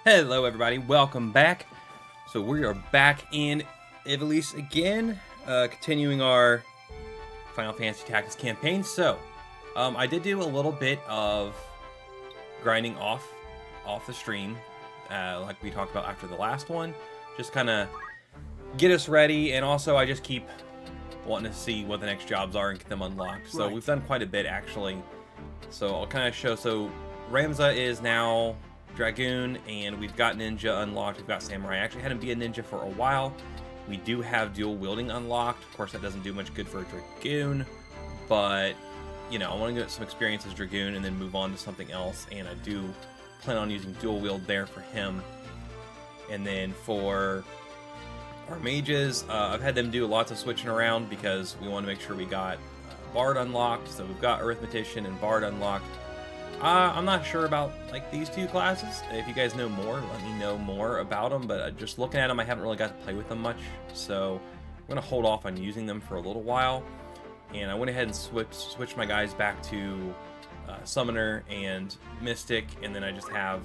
Hello everybody, welcome back. So we are back in Ivalice again, continuing our Final Fantasy Tactics campaign. So, I did do a little bit of grinding off the stream, like we talked about after the last one. Just kind of get us ready, and also I just keep wanting to see what the next jobs are and get them unlocked. So we've done quite a bit actually. So I'll kind of show. So Ramza is now Dragoon, and we've got Ninja unlocked. We've got Samurai. I actually had him be a Ninja for a while. We do have dual wielding unlocked. Of course, that doesn't do much good for a Dragoon, but you know, I want to get some experience as Dragoon and then move on to something else. And I do plan on using dual wield there for him. And then for our mages, I've had them do lots of switching around because we want to make sure we got Bard unlocked. So we've got Arithmetician and Bard unlocked. I'm not sure about like these two classes. If you guys know more, let me know more about them. But just looking at them, I haven't really got to play with them much. So I'm going to hold off on using them for a little while. And I went ahead and switched my guys back to Summoner and Mystic. And then I just have...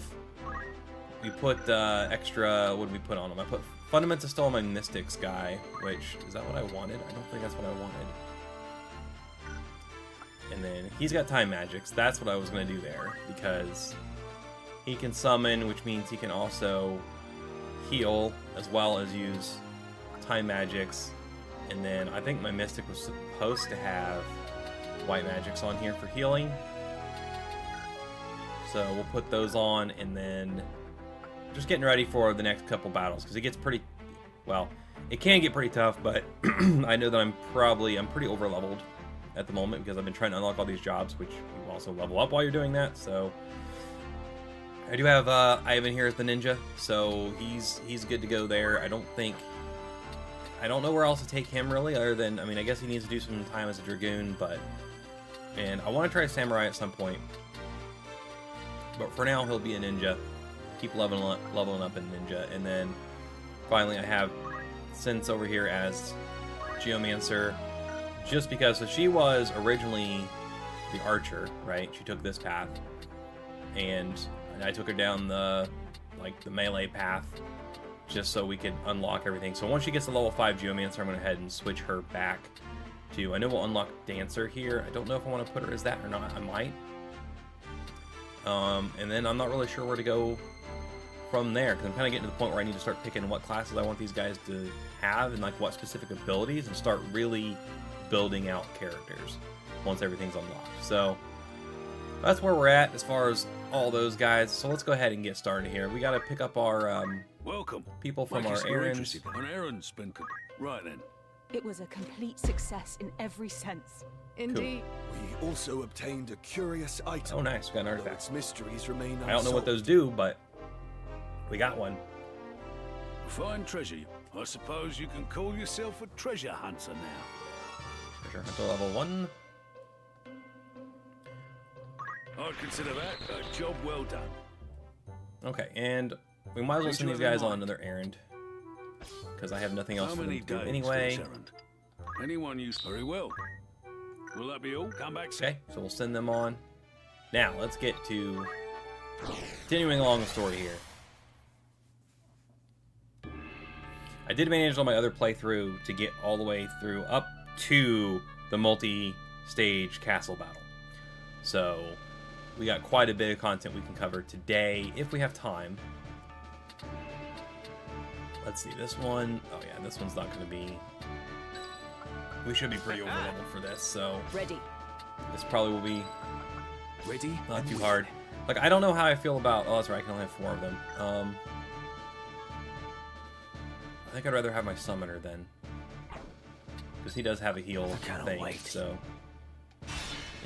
We put extra... What did we put on them? I put Fundaments is still on my Mystics guy. Which, is that what I wanted? I don't think that's what I wanted. And then he's got time magics. That's what I was going to do there, because he can summon, which means he can also heal as well as use time magics. And then I think my Mystic was supposed to have white magics on here for healing. So we'll put those on, and then just getting ready for the next couple battles, because it gets pretty, well, it can get pretty tough, but I know that I'm pretty over leveled at the moment because I've been trying to unlock all these jobs, which you also level up while you're doing that. So I do have Ivan here as the ninja, so he's good to go there. I don't know where else to take him really, other than, I mean, I guess he needs to do some time as a Dragoon, and I want to try Samurai at some point, but for now he'll be a ninja. Keep leveling up in ninja. And then finally I have Sense over here as Geomancer, just because, so she was originally the archer, right? She took this path, and I took her down the melee path just so we could unlock everything. So once she gets to level 5 Geomancer, I'm going to head and switch her back to, I know we'll unlock Dancer here. I don't know if I want to put her as that or not. I might. And then I'm not really sure where to go from there, because I'm kind of getting to the point where I need to start picking what classes I want these guys to have and like what specific abilities, and start really building out characters once everything's unlocked. So that's where we're at as far as all those guys. So let's go ahead and get started here. We got to pick up our welcome people from our errands. An errand's been right then. It was a complete success in every sense. Indeed. Cool. We also obtained a curious item. Oh, nice. We got an artifact. Its mysteries remain unsolved. I don't know what those do, but we got one. Fine treasure. I suppose you can call yourself a treasure hunter now. Treasure hunter level 1. I'd consider that a job well done. Okay, and we might as well send these guys on another errand, because I have nothing else for them to do anyway. Anyone use very well. Will that be all? Come back. Okay, so we'll send them on. Now let's get to continuing along the story here. I did manage on my other playthrough to get all the way through up to the multi-stage castle battle. So we got quite a bit of content we can cover today if we have time. Let's see, this one, oh yeah, this one's not going to be, we should be pretty over leveled for this, so ready. This probably will be ready, not too hard. Like, I don't know how I feel about, oh that's right, I can only have 4 of them. I think I'd rather have my summoner then, because he does have a heal thing. So,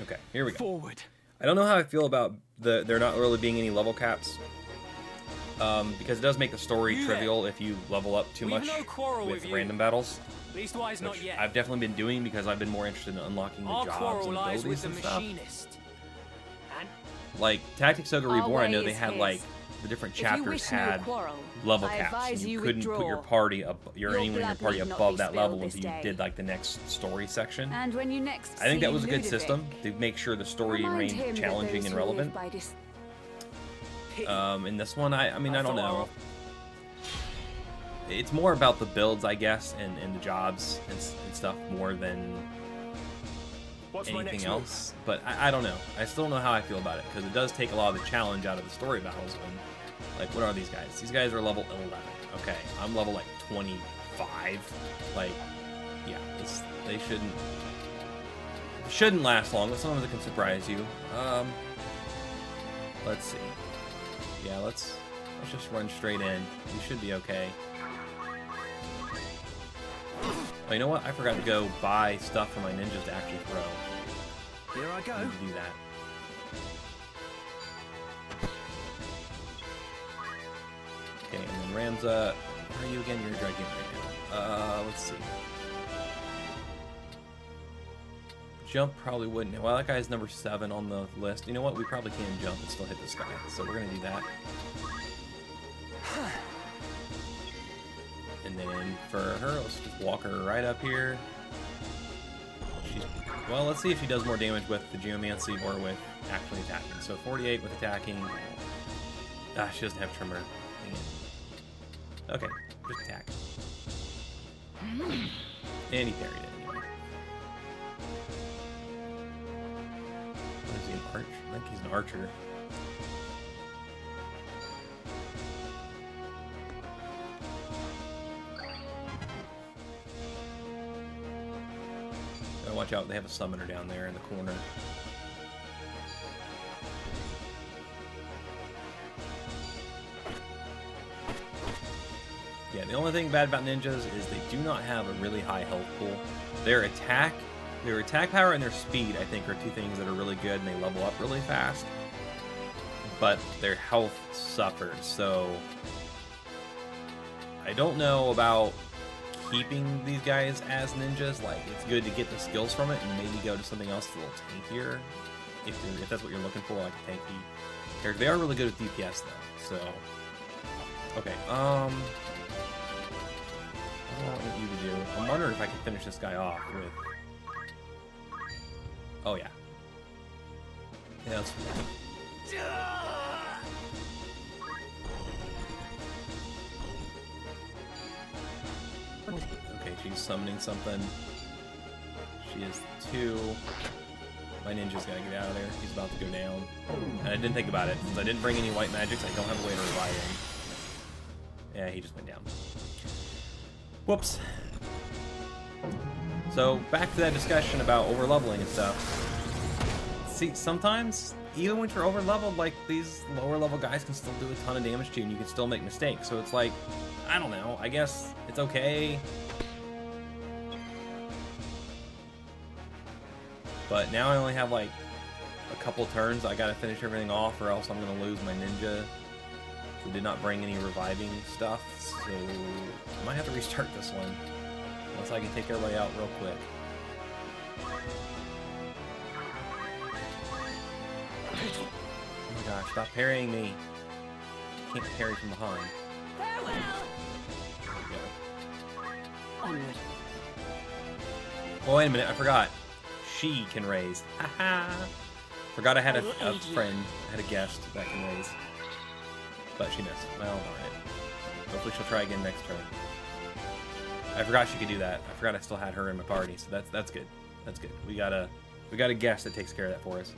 okay, here we go. Forward. I don't know how I feel about there not really being any level caps, because it does make the story trivial if you level up too much with random battles. Leastwise, not yet. I've definitely been doing because I've been more interested in unlocking the jobs and abilities and stuff. Like Tactics Reborn, I know they had like the different chapters had level caps, and you couldn't put your party up, anyone in your party above that level until you did like the next story section. And when you next I think that was a good system to make sure the story remained challenging and relevant. In this one, I mean, I don't know. It's more about the builds, I guess, and the jobs and stuff more than anything else. But I don't know. I still don't know how I feel about it, because it does take a lot of the challenge out of the story battles. When, like, what are these guys? These guys are level 11. Okay, I'm level, like, 25. Like, yeah, they shouldn't last long, but sometimes it can surprise you. Let's see. Yeah, let's just run straight in. We should be okay. Oh, you know what? I forgot to go buy stuff for my ninjas to actually throw. Here I go. I need to do that. Okay, and then Ramza, where are you again? You're a dragon right now. Let's see. Jump probably wouldn't. Well, that guy's number 7 on the list. You know what? We probably can jump and still hit this guy. So we're gonna do that. And then for her, let's just walk her right up here. Well, let's see if she does more damage with the Geomancy or with actually attacking. So 48 with attacking. Ah, she doesn't have Trimmer. Dang it. Okay, just attack. And he parried it anyway. What is he, an archer? I think he's an archer. Watch out, they have a summoner down there in the corner. Yeah, the only thing bad about ninjas is they do not have a really high health pool. Their attack power and their speed, I think, are two things that are really good, and they level up really fast. But their health suffers, so I don't know about keeping these guys as ninjas. Like, it's good to get the skills from it and maybe go to something else a little tankier if that's what you're looking for, like a tanky character. They are really good with DPS though, so okay. What do I want you to do? I'm wondering if I can finish this guy off with. Oh yeah. Yeah, that's cool. Okay, she's summoning something. She is 2. My ninja's gotta get out of there. He's about to go down. And I didn't think about it. Since I didn't bring any white magics, I don't have a way to revive him. Yeah, he just went down. Whoops. So, back to that discussion about over-leveling and stuff. See, sometimes, even when you're over-leveled, like, these lower-level guys can still do a ton of damage to you, and you can still make mistakes. So it's like, I don't know, I guess it's okay. But now I only have like a couple turns. I gotta finish everything off or else I'm gonna lose my ninja. We did not bring any reviving stuff, so I might have to restart this one. Unless I can take everybody out real quick. Oh my gosh, stop parrying me. Can't parry from behind. Farewell! Onward. Oh, wait a minute, I forgot. She can raise. Haha! Forgot I had a friend, I had a guest that can raise. But she missed. Well, darn it. Hopefully she'll try again next turn. I forgot she could do that. I forgot I still had her in my party, so that's good. That's good. We got a guest that takes care of that for us.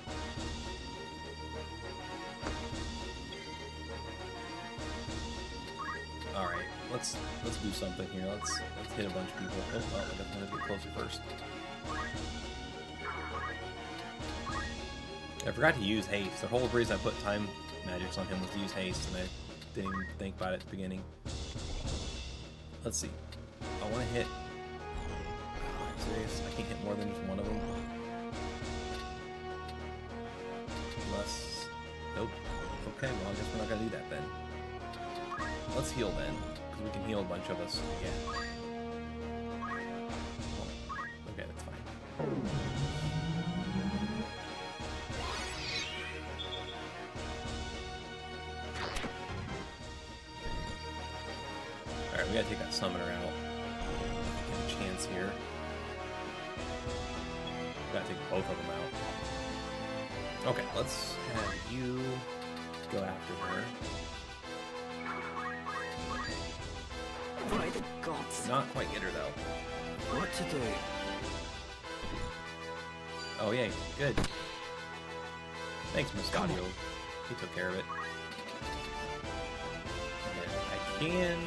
Alright, let's do something here. Let's hit a bunch of people. Oh, well, I definitely have to get closer first. I forgot to use haste. The whole reason I put time magics on him was to use haste, and I didn't even think about it at the beginning. Let's see. I want to hit... Oh, I'm serious? I can't hit more than just one of them? Unless... Nope. Okay, well I guess we're not going to do that then. Let's heal then, because we can heal a bunch of us. Yeah. Oh, okay, that's fine. Alright, we gotta take that summoner out. Get a chance here. We gotta take both of them out. Okay, let's have you go after her. By the gods. Not quite get her though. What to do? Oh yay, good. Thanks, Got Moscato. it. He took care of it. And I can...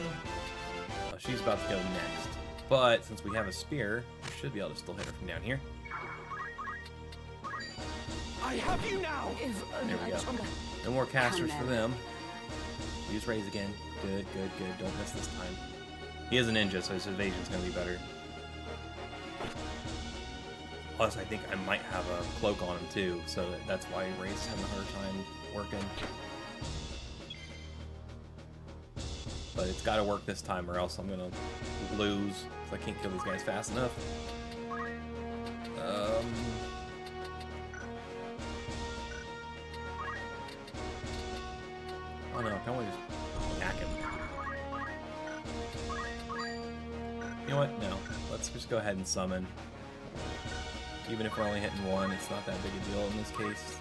Oh, she's about to go next. But since we have a spear, we should be able to still hit her from down here. I have you now! If There we go. No more casters for them. Use raise again. Good, good, good. Don't miss this time. He is a ninja, so his evasion's going to be better. Plus, I think I might have a cloak on him too, so that's why Ray's having a hard time working. But it's got to work this time, or else I'm going to lose, because I can't kill these guys fast enough. Oh no, can we just attack him? You know what? No. Let's just go ahead and summon. Even if we're only hitting one, it's not that big a deal in this case.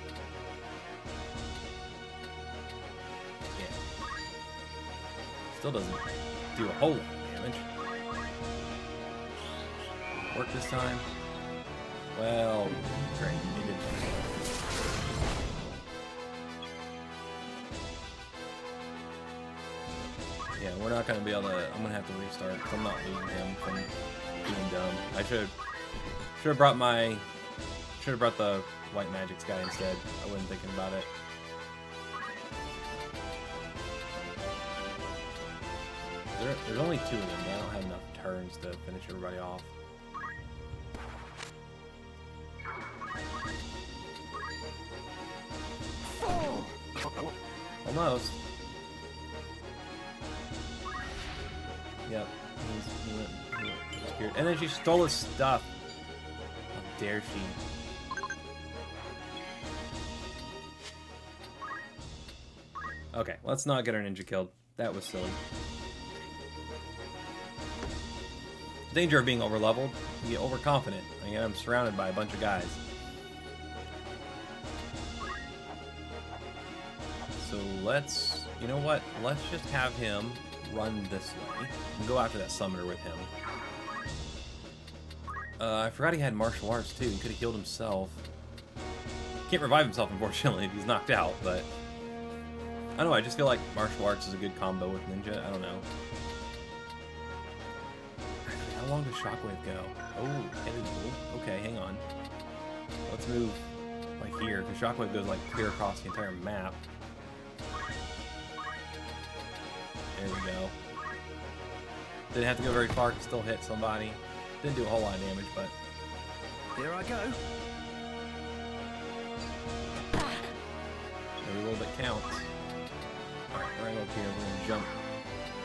Yeah. Still doesn't do a whole lot of damage. Work this time. Well, great. He did. Yeah, we're not gonna be able to. I'm gonna have to restart because I'm not losing him from being dumb. I should have brought the white magics guy instead. I wasn't thinking about it. There's only 2 of them, but I don't have enough turns to finish everybody off. Almost. Yep. He disappeared. And then she stole his stuff. How dare she? Okay, let's not get our ninja killed. That was silly. Danger of being over-leveled. You get overconfident. Again, I'm surrounded by a bunch of guys. So let's... You know what? Let's just have him run this way and go after that summoner with him. I forgot he had martial arts too. He could have healed himself. Can't revive himself, unfortunately, if he's knocked out, but... I don't know, I just feel like martial arts is a good combo with ninja. I don't know. Actually, how long does Shockwave go? Oh, okay, hang on. Let's move like here, because Shockwave goes like clear across the entire map. There we go. Didn't have to go very far, could still hit somebody. Didn't do a whole lot of damage, but... Here I go. Every little bit counts. Alright, we're gonna go up here, we're gonna jump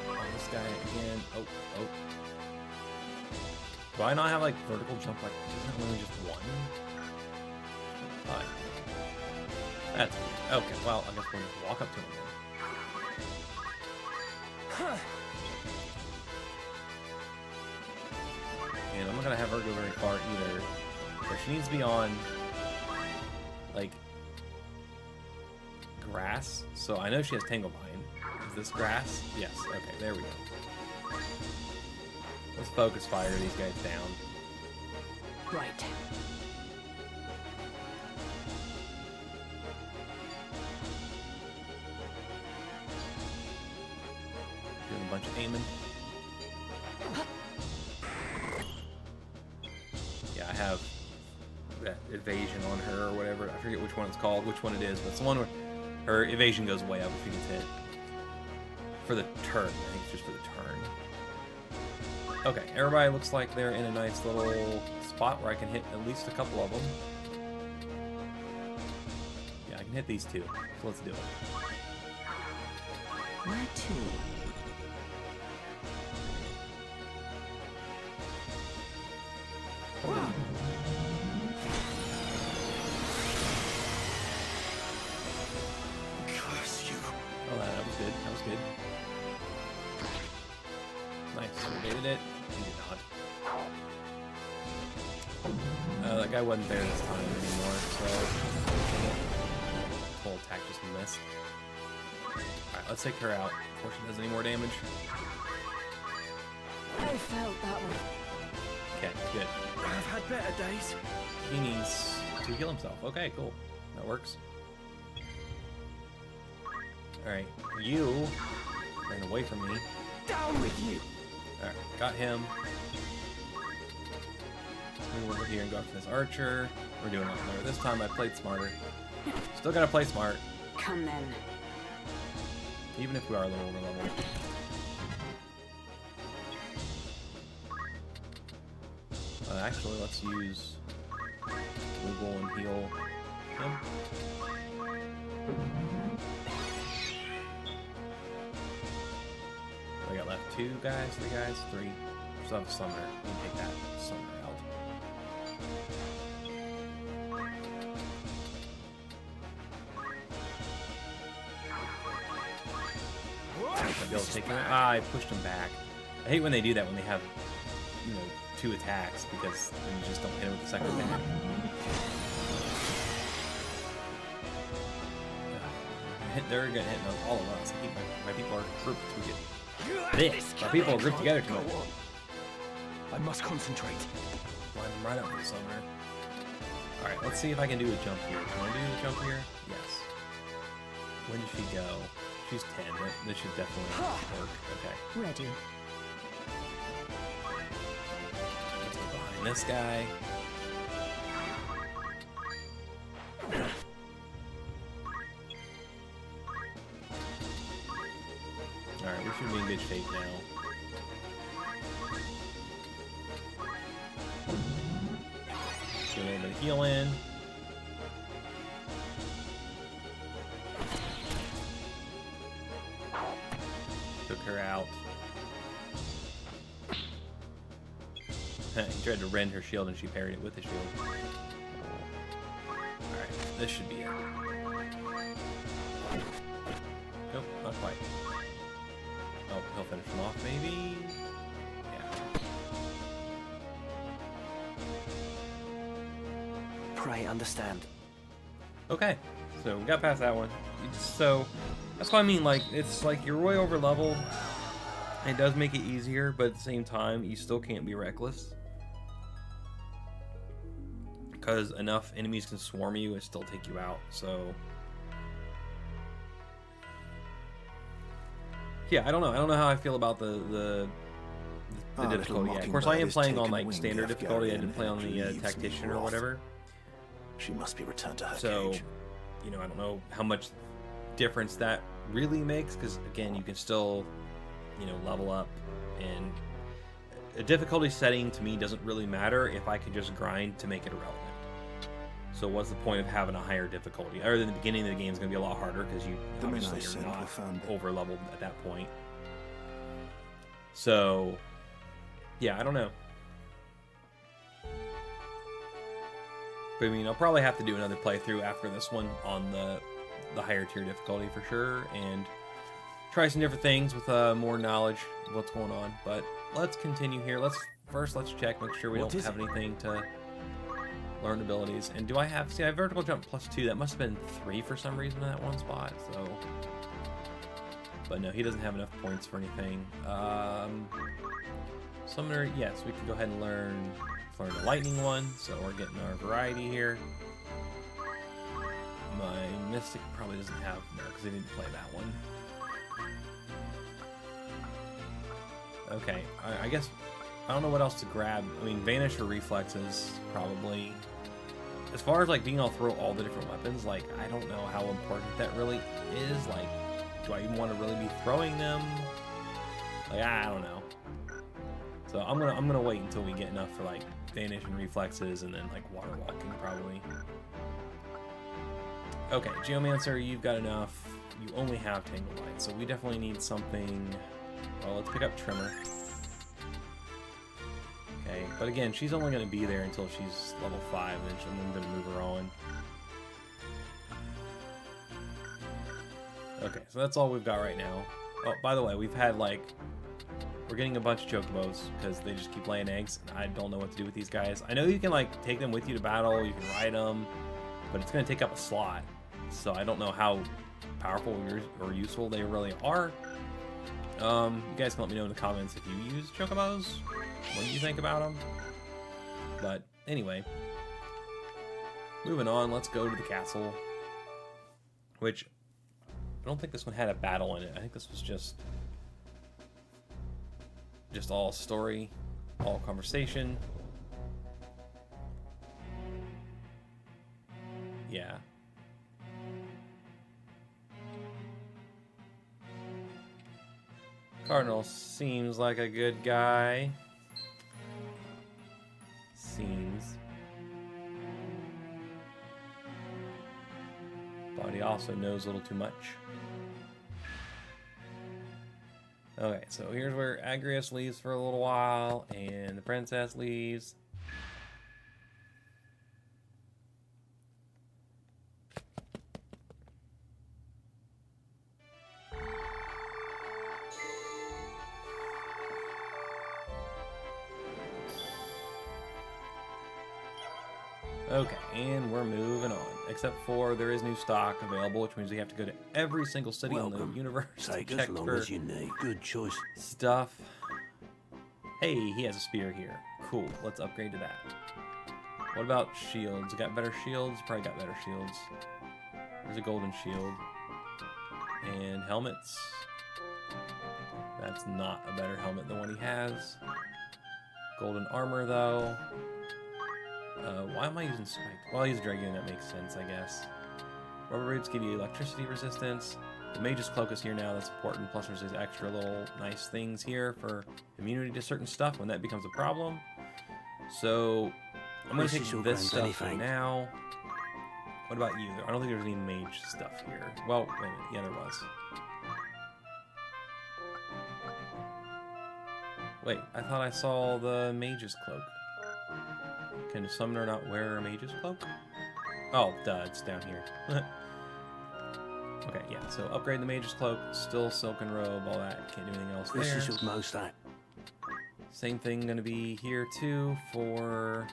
on this guy again. Oh. Do I not have like vertical jump like, isn't it only just one? Alright. That's weird. Okay, well, I guess we'll just walk up to him then. And I'm not gonna have her go very far either. But she needs to be on, like, grass. So I know she has Tanglevine. Is this grass? Yes. Okay, there we go. Let's focus fire these guys down. Right. Doing a bunch of aiming. Yeah, I have that evasion on her or whatever. I forget which one it's called, which one it is, but it's the one where her evasion goes way up if she gets hit. For the turn. I think it's just for the turn. Okay, everybody looks like they're in a nice little spot where I can hit at least a couple of them. Yeah, I can hit these 2. So let's do it. Where to? Curse you. Oh, that was good. That was good. Nice. Evaded it. He did not. That guy wasn't there this time anymore, so... Full attack just missed. Alright, let's take her out before she does any more damage. I felt that one. Okay, good. I've had better days. He needs to heal himself. Okay, cool. That works. Alright, you ran away from me. Down with you. Alright, got him. Move over here and go after this archer. We're doing it better. This time I played smarter. Still gotta play smart, Come then. even if we are a little over level. Actually, let's use Google and heal him. We got left 2 guys, 3 guys, 3. We still have a summoner. We can take that summoner out. Might be able to take him. Ah, I pushed him back. I hate when they do that when they have, 2 attacks because then you just don't hit him with the second attack. They're getting hit on all of us. I think my people are grouped too good. My people are grouped together too much. I must concentrate. Line them right up with the summoner. Alright, let's see if I can do a jump here. Can I do the jump here? Yes. When did she go? She's 10. This should definitely work. Okay. Ready. Let's get behind this guy. Alright, we should be in good shape now. Get a little bit of heal in. Took her out. He tried to rend her shield and she parried it with the shield. Alright, this should be it. Nope, not quite. Oh, he'll finish him off, maybe? Yeah. Pray understand. Okay, so we got past that one. So, that's what I mean, like, it's like you're way over leveled. It does make it easier, but at the same time, you still can't be reckless. Because enough enemies can swarm you and still take you out, so... Yeah, I don't know. I don't know how I feel about the difficulty yet. Of course, I am playing on like standard difficulty. I didn't play on the tactician or whatever. She must be returned to her So, cage. I don't know how much difference that really makes. Because again, you can still, level up, and a difficulty setting to me doesn't really matter if I can just grind to make it irrelevant. So what's the point of having a higher difficulty? Other than the beginning of the game is going to be a lot harder because you obviously you're not over leveled at that point. So, yeah, I don't know. But I mean, I'll probably have to do another playthrough after this one on the higher tier difficulty for sure, and try some different things with more knowledge of what's going on. But let's continue here. Let's check, make sure we don't have anything to learn abilities. And do I have... See, I have vertical jump +2. That must have been 3 for some reason in that one spot, so... But no, he doesn't have enough points for anything. Summoner, yes, we can go ahead and learn the lightning one, so we're getting our variety here. My Mystic probably doesn't have... No, because they didn't play that one. Okay, I guess... I don't know what else to grab. I mean, Vanish or Reflexes, probably. As far as, like, being able to throw all the different weapons, like, I don't know how important that really is. Like, do I even want to really be throwing them? Like, I don't know. So I'm gonna wait until we get enough for, like, Vanish and Reflexes, and then, like, Water Walking, probably. Okay, Geomancer, you've got enough. You only have Tangle Light, so we definitely need something... Well, let's pick up Trimmer. Okay, but again, she's only going to be there until she's level 5, and then I'm going to move her on. Okay, so that's all we've got right now. Oh, by the way, we've had, like... We're getting a bunch of Chocobos, because they just keep laying eggs, and I don't know what to do with these guys. I know you can, like, take them with you to battle, you can ride them, but it's going to take up a slot. So I don't know how powerful or useful they really are. You guys can let me know in the comments if you use chocobos, what you think about them. But anyway, moving on, let's go to the castle, which I don't think this one had a battle in it. I think this was just all story, all conversation. Yeah. Cardinal seems like a good guy. Seems. But he also knows a little too much. Okay, so here's where Agrias leaves for a little while, and the princess leaves. Okay, and we're moving on. Except for there is new stock available, which means we have to go to every single city in the universe to Take check as long for as you need. Good choice. stuff. Hey, he has a spear here. Cool, let's upgrade to that. What about shields? Got better shields? Probably got better shields. There's a golden shield. And helmets. That's not a better helmet than what he has. Golden armor, though. Why am I using spiked? Well, I use Dragoon, that makes sense, I guess. Rubber boots give you electricity resistance. The Mage's Cloak is here now, that's important. Plus there's these extra little nice things here for immunity to certain stuff when that becomes a problem. So, I'm going to take this stuff for now. What about you? I don't think there's any mage stuff here. Well, wait a minute. Yeah, there was. Wait, I thought I saw the Mage's Cloak. Can a summoner not wear a Mage's Cloak? Oh, duh, it's down here. Okay, yeah, so upgrade the Mage's Cloak, still Silken Robe, all that. Can't do anything else there. This is most that. Same thing gonna be here too for...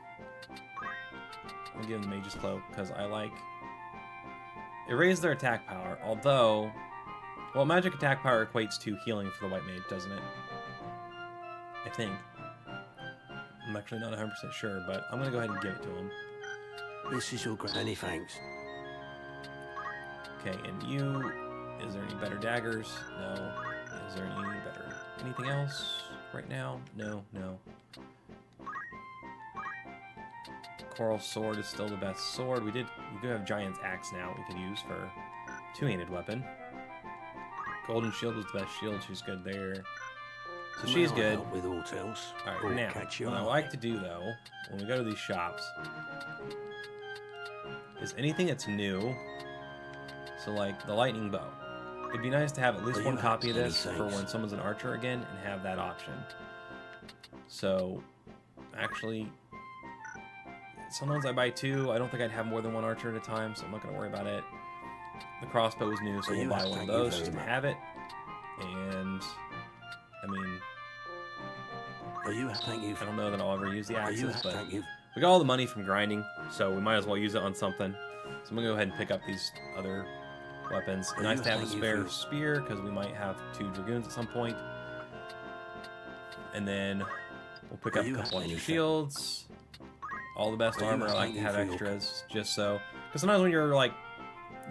I'll give them the Mage's Cloak, because I like... It raised their attack power, although... Well, magic attack power equates to healing for the White Mage, doesn't it? I think. I'm actually not 100% sure, but I'm gonna go ahead and give it to him. This is your many thanks. Okay, and you... Is there any better daggers? No. Is there any better... Anything else right now? No, no. Coral Sword is still the best sword. We do have Giant's Axe now we could use for two-handed weapon. Golden Shield was the best shield. She's good there. So she's good. With all else. Alright, now, what I like to do, though, when we go to these shops, is anything that's new, so like the lightning bow. It'd be nice to have at least one copy of this for when someone's an archer again, and have that option. So, actually, sometimes I buy two. I don't think I'd have more than one archer at a time, so I'm not going to worry about it. The crossbow is new, so we'll buy one of those just to have it. And... I mean, I don't know that I'll ever use the axes, but we got all the money from grinding, so we might as well use it on something. So I'm going to go ahead and pick up these other weapons. Nice to have a spare spear, because we might have 2 dragoons at some point. And then we'll pick up a couple extra shields. All the best armor, I like to have extras, just so. Because sometimes when you're, like,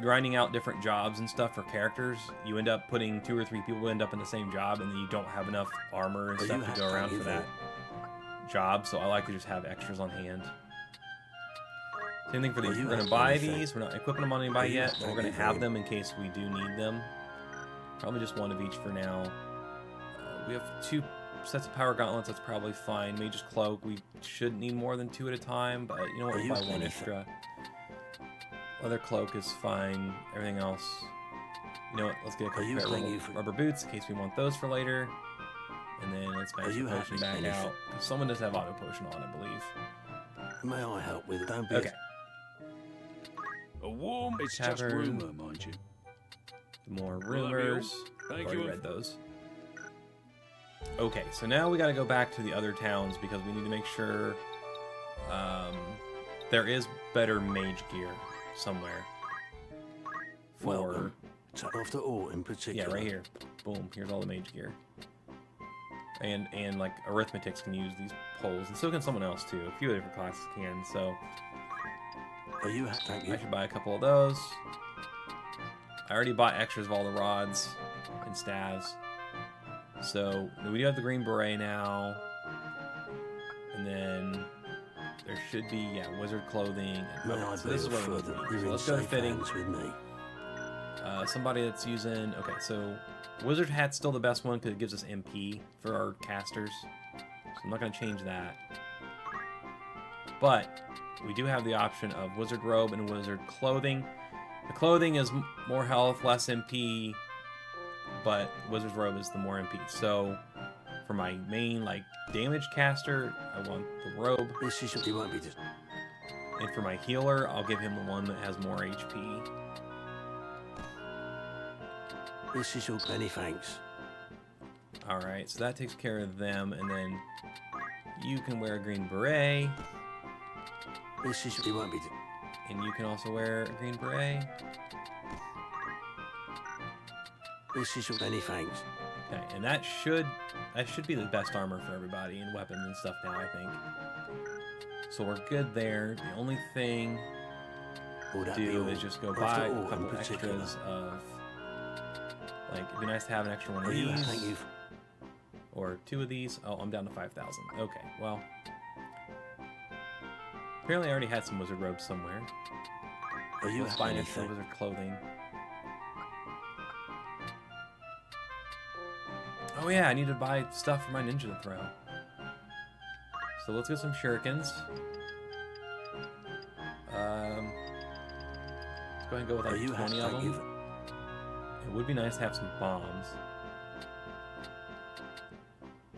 grinding out different jobs and stuff for characters, you end up putting 2 or 3 people end up in the same job, and then you don't have enough armor and stuff to go around for that job, so I like to just have extras on hand. Same thing for these. We're going to buy these. We're not equipping them on anybody yet, but we're going to have them in case we do need them. Probably just one of each for now. We have 2 sets of power gauntlets. That's probably fine. Mage's Cloak. We shouldn't need more than 2 at a time, but you know what? We'll buy 1 extra. Leather Cloak is fine. Everything else... You know what? Let's get a couple of rubber boots in case we want those for later. And then let's mash the potion back out. Someone does have auto potion on, I believe. May I help with it? Okay. A warm, it's just rumor, mind you. More rumors. I've already read those. Okay, so now we gotta go back to the other towns because we need to make sure there is better mage gear somewhere for Take off the ore in particular. Yeah, right here. Boom. Here's all the mage gear. And like arithmetics can use these poles, and so can someone else too. A few different classes can. So Are you? Thank you. I should buy a couple of those. I already bought extras of all the rods and staves. So we do have the green beret now, and then there should be wizard clothing. May I So this is what we need. further? So You're in let's go to safe fitting. hands with me. Somebody that's using... Okay, so wizard hat's still the best one because it gives us MP for our casters. So I'm not going to change that. But we do have the option of wizard robe and wizard clothing. The clothing is more health, less MP, but wizard's robe is the more MP. So for my main like damage caster, I want the robe. This is you won't be just. And for my healer, I'll give him the one that has more HP. This is your many thanks. Alright, so that takes care of them, and then you can wear a green beret, This is you won't be. and you can also wear a green beret. This is your many thanks. Okay, and that should be the best armor for everybody, and weapons and stuff now, I think. So we're good there. The only thing Will that to be do all? is just go Of the buy ore a in couple particular. extras of... Like, it'd be nice to have an extra one of Are you? these. Thank you. Or 2 of these. Oh, I'm down to 5,000. Okay, well. Apparently I already had some wizard robes somewhere. Are you? Let's buy an extra anything? wizard clothing. Oh yeah, I need to buy stuff for my ninja to throw. So let's get some shurikens. Let's go ahead and go with Are like you? 20 of Thank you. them. It would be nice to have some bombs.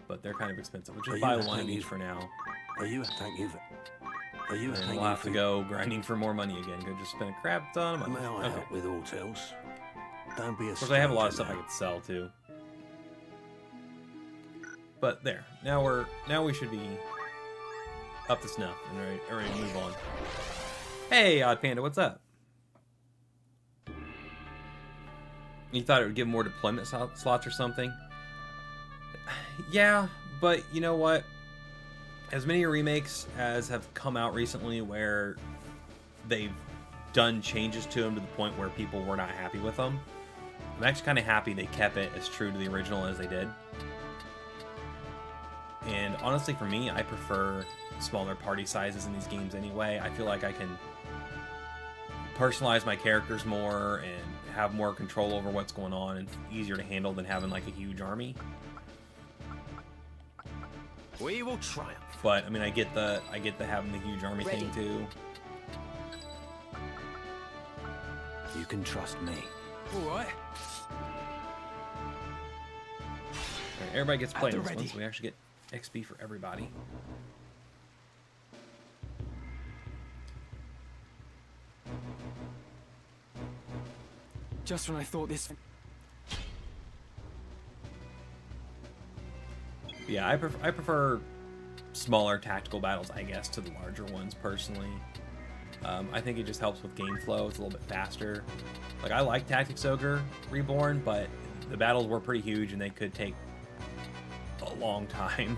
But they're kind of expensive. We'll Are just buy you? one of Thank these you. for now. Are you? Thank you. Are you? And Thank we'll you have for to go grinding for more money again. Go just spend a crap ton of money. May I Okay. help with all else? Don't be a Of course, I have a lot of stranger stuff I now. could sell too. But there, now we should be up to snuff and ready to move on. Hey, Odd Panda, what's up? You thought it would give more deployment slots or something? Yeah, but you know what? As many remakes as have come out recently where they've done changes to them to the point where people were not happy with them, I'm actually kind of happy they kept it as true to the original as they did. And honestly, for me, I prefer smaller party sizes in these games anyway. I feel like I can personalize my characters more and have more control over what's going on, and it's easier to handle than having like a huge army. We will triumph. But I mean, I get the having the huge army thing too. You can trust me. All right. Alright, everybody gets playing this one, so we actually get XP for everybody. Just when I thought this... Yeah, I prefer smaller tactical battles, I guess, to the larger ones personally. I think it just helps with game flow. It's a little bit faster. Like, I like Tactics Ogre Reborn, but the battles were pretty huge and they could take a long time.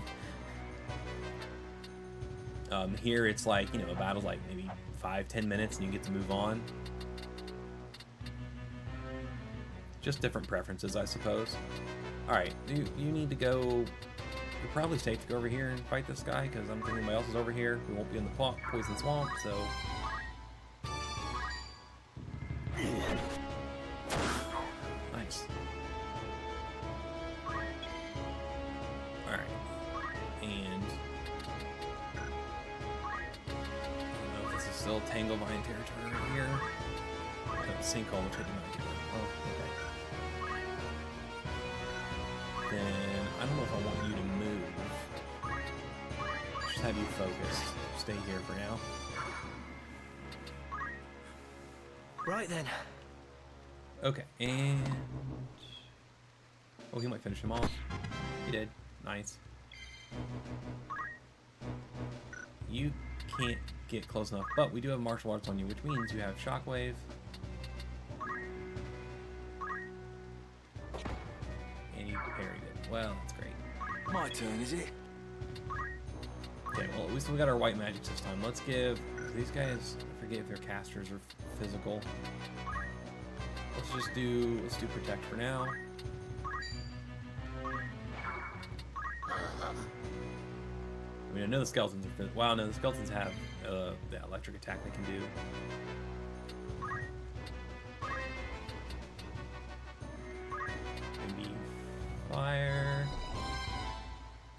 Here it's like, you know, a battle's like maybe 5-10 minutes and you get to move on. Just different preferences, I suppose. Alright, you need to go... You're probably safe to go over here and fight this guy, because I'm thinking everybody else is over here. We won't be in the poison swamp, so... Nice. Alright. And... I don't know if this is still Tanglevine territory over here. Sinkhole, which I did not get. Oh, okay. Then I don't know if I want you to move. Just have you focused. Stay here for now. Right then. Okay, and... Oh, he might finish him off. He did. Nice. You can't get close enough, but we do have martial arts on you, which means you have shockwave. parried it. Well, that's great. My turn, is it? Okay, well, at least we got our white magic this time. Let's give these guys, I forget if they're casters or physical. Let's do protect for now. I mean, I know the skeletons are wow, no, the skeletons have the electric attack they can do. Maybe fire.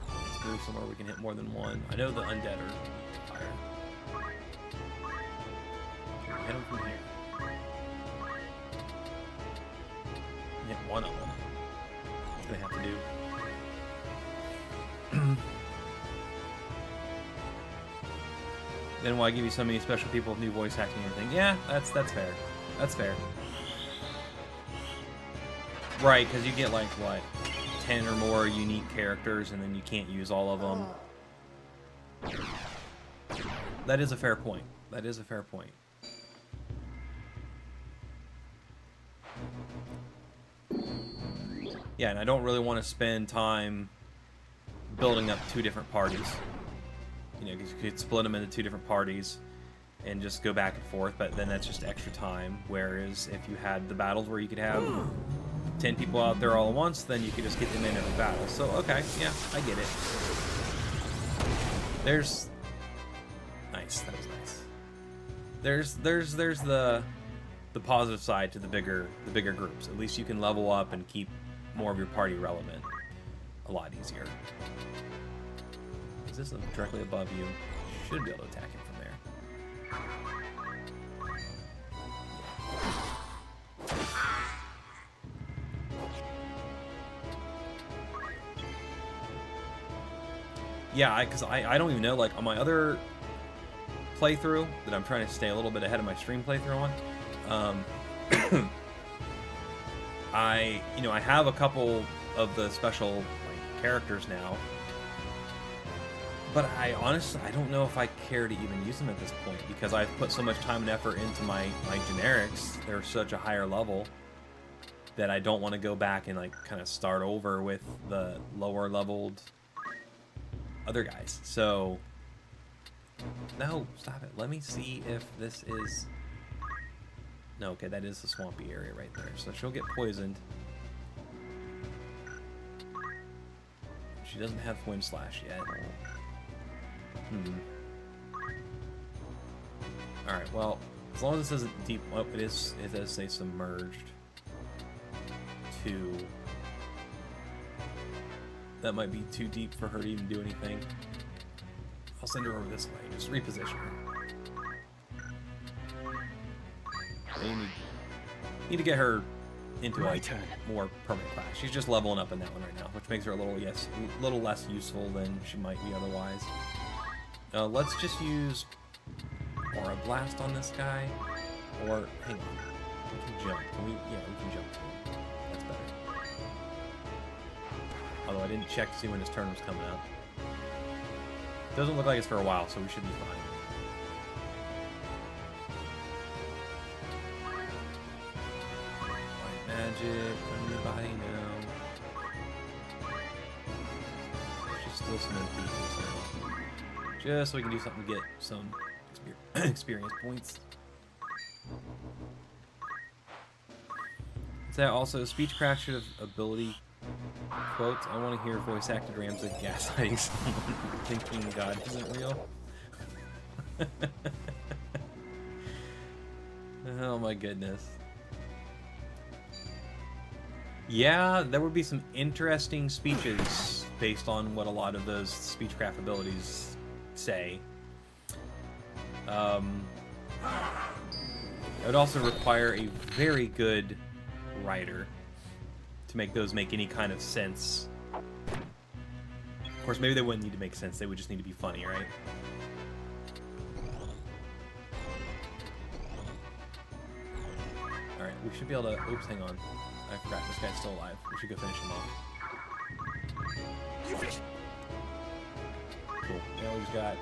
Let's move somewhere we can hit more than one. I know the undead are fire. Okay, hit them from here. Hit one of them. That's what I have to do. Then why give you so many special people with new voice acting and everything? Yeah, that's fair. That's fair. Right, because you get like what, 10 or more unique characters, and then you can't use all of them. That is a fair point. That is a fair point. Yeah, and I don't really want to spend time building up two different parties. You know, because you could split them into two different parties and just go back and forth, but then that's just extra time. Whereas if you had the battles where you could have 10 people out there all at once, then you could just get them in every battle. So, okay, yeah, I get it. There's... Nice, that was nice. There's the positive side to the bigger groups. At least you can level up and keep more of your party relevant a lot easier. Is this directly above you? Should be able to attack him from there. Yeah, because I don't even know, like, on my other playthrough that I'm trying to stay a little bit ahead of my stream playthrough on, I have a couple of the special, like, characters now, but I honestly, I don't know if I care to even use them at this point, because I've put so much time and effort into my generics. They're such a higher level that I don't want to go back and, like, kind of start over with the lower leveled other guys. So, no, stop it. Let me see if this is... No, okay, that is the swampy area right there. So she'll get poisoned. She doesn't have Wind Slash yet. Alright, well, as long as this isn't deep... Oh, it does say submerged. 2. That might be too deep for her to even do anything. I'll send her over this way. Just reposition her. You need to get her into a more permanent class. She's just leveling up in that one right now, which makes her a little less useful than she might be otherwise. Let's just use Aura Blast on this guy, or hang on, we can jump. Can we? Yeah, we can jump to him. That's better. Although I didn't check to see when his turn was coming up. Doesn't look like it's for a while, so we should be fine. Magic, anybody know? She's still some MP, so just so we can do something to get some experience points. Is that also speechcraft should have ability quotes? I want to hear voice acted Ramsey gaslighting someone thinking God isn't real. Oh my goodness. Yeah, there would be some interesting speeches based on what a lot of those speechcraft abilities say. It would also require a very good writer to make those make any kind of sense. Of course, maybe they wouldn't need to make sense. They would just need to be funny, right? Alright, we should be able to... Oops, hang on. I forgot, this guy's still alive. We should go finish him off. Cool. Now we've got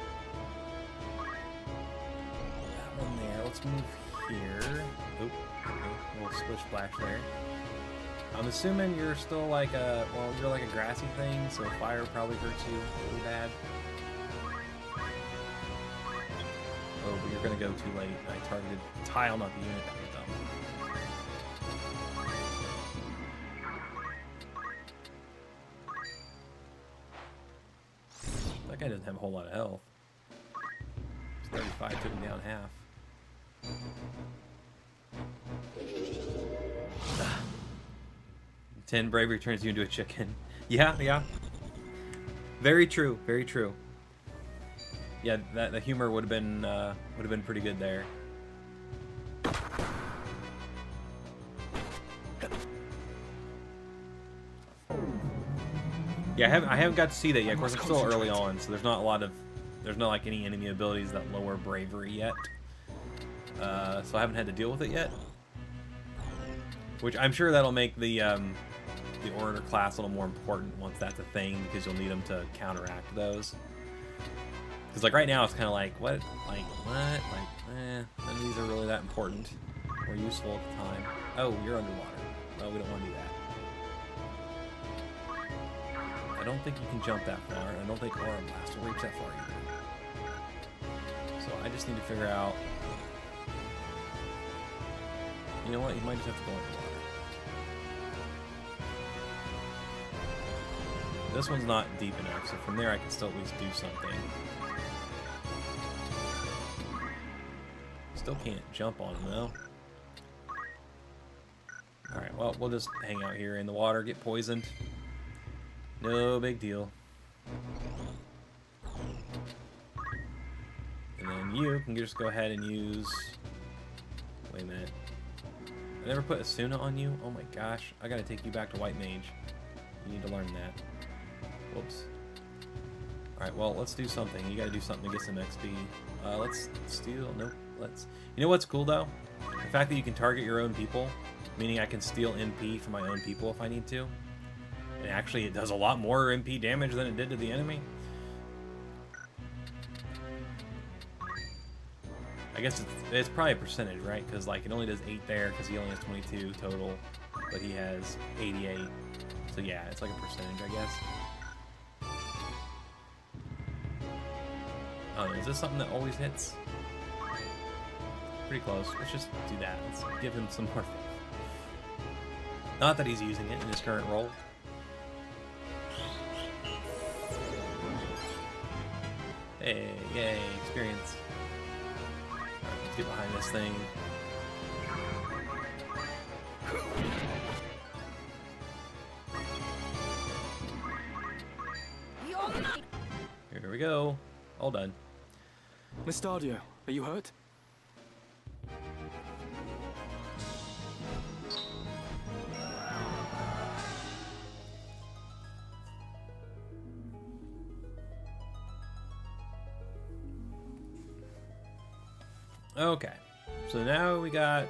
that one there. Let's move here. Oop, okay. A little splish splash there. I'm assuming you're still like a, well, you're like a grassy thing, so fire probably hurts you really bad. Oh, but you're gonna go too late. I targeted the tile, not the unit. That was dumb. That guy doesn't have a whole lot of health. 35 took him down half. 10 bravery turns you into a chicken. Yeah, yeah. Very true, very true. Yeah, that the humor would have been pretty good there. Yeah, I haven't got to see that yet. Of course, it's still early on, so there's not like any enemy abilities that lower bravery yet. So I haven't had to deal with it yet. Which I'm sure that'll make the orator class a little more important once that's a thing, because you'll need them to counteract those. Because like right now it's kind of like none of these are really that important or useful at the time. Oh, you're underwater. No, we don't want to do that. I don't think you can jump that far, and I don't think Aura Blast will reach that far either. So I just need to figure out. You know what? You might just have to go underwater. This one's not deep enough, so from there I can still at least do something. Still can't jump on him though. Alright, well, we'll just hang out here in the water, get poisoned. No big deal. And then you can just go ahead and use... Wait a minute. I never put Asuna on you? Oh my gosh. I gotta take you back to White Mage. You need to learn that. Whoops. Alright, well, let's do something. You gotta do something to get some XP. Let's steal... Nope. Let's... You know what's cool, though? The fact that you can target your own people, meaning I can steal MP from my own people if I need to. And actually, it does a lot more MP damage than it did to the enemy. I guess it's probably a percentage, right? Because like it only does 8 there because he only has 22 total, but he has 88. So yeah, it's like a percentage, I guess. Oh, is this something that always hits? Pretty close. Let's just do that. Let's give him some more faith. Not that he's using it in his current role. Hey, yay, experience. Alright, let's get behind this thing. Here we go. All done. Mistadio, are you hurt? Okay, so now we got...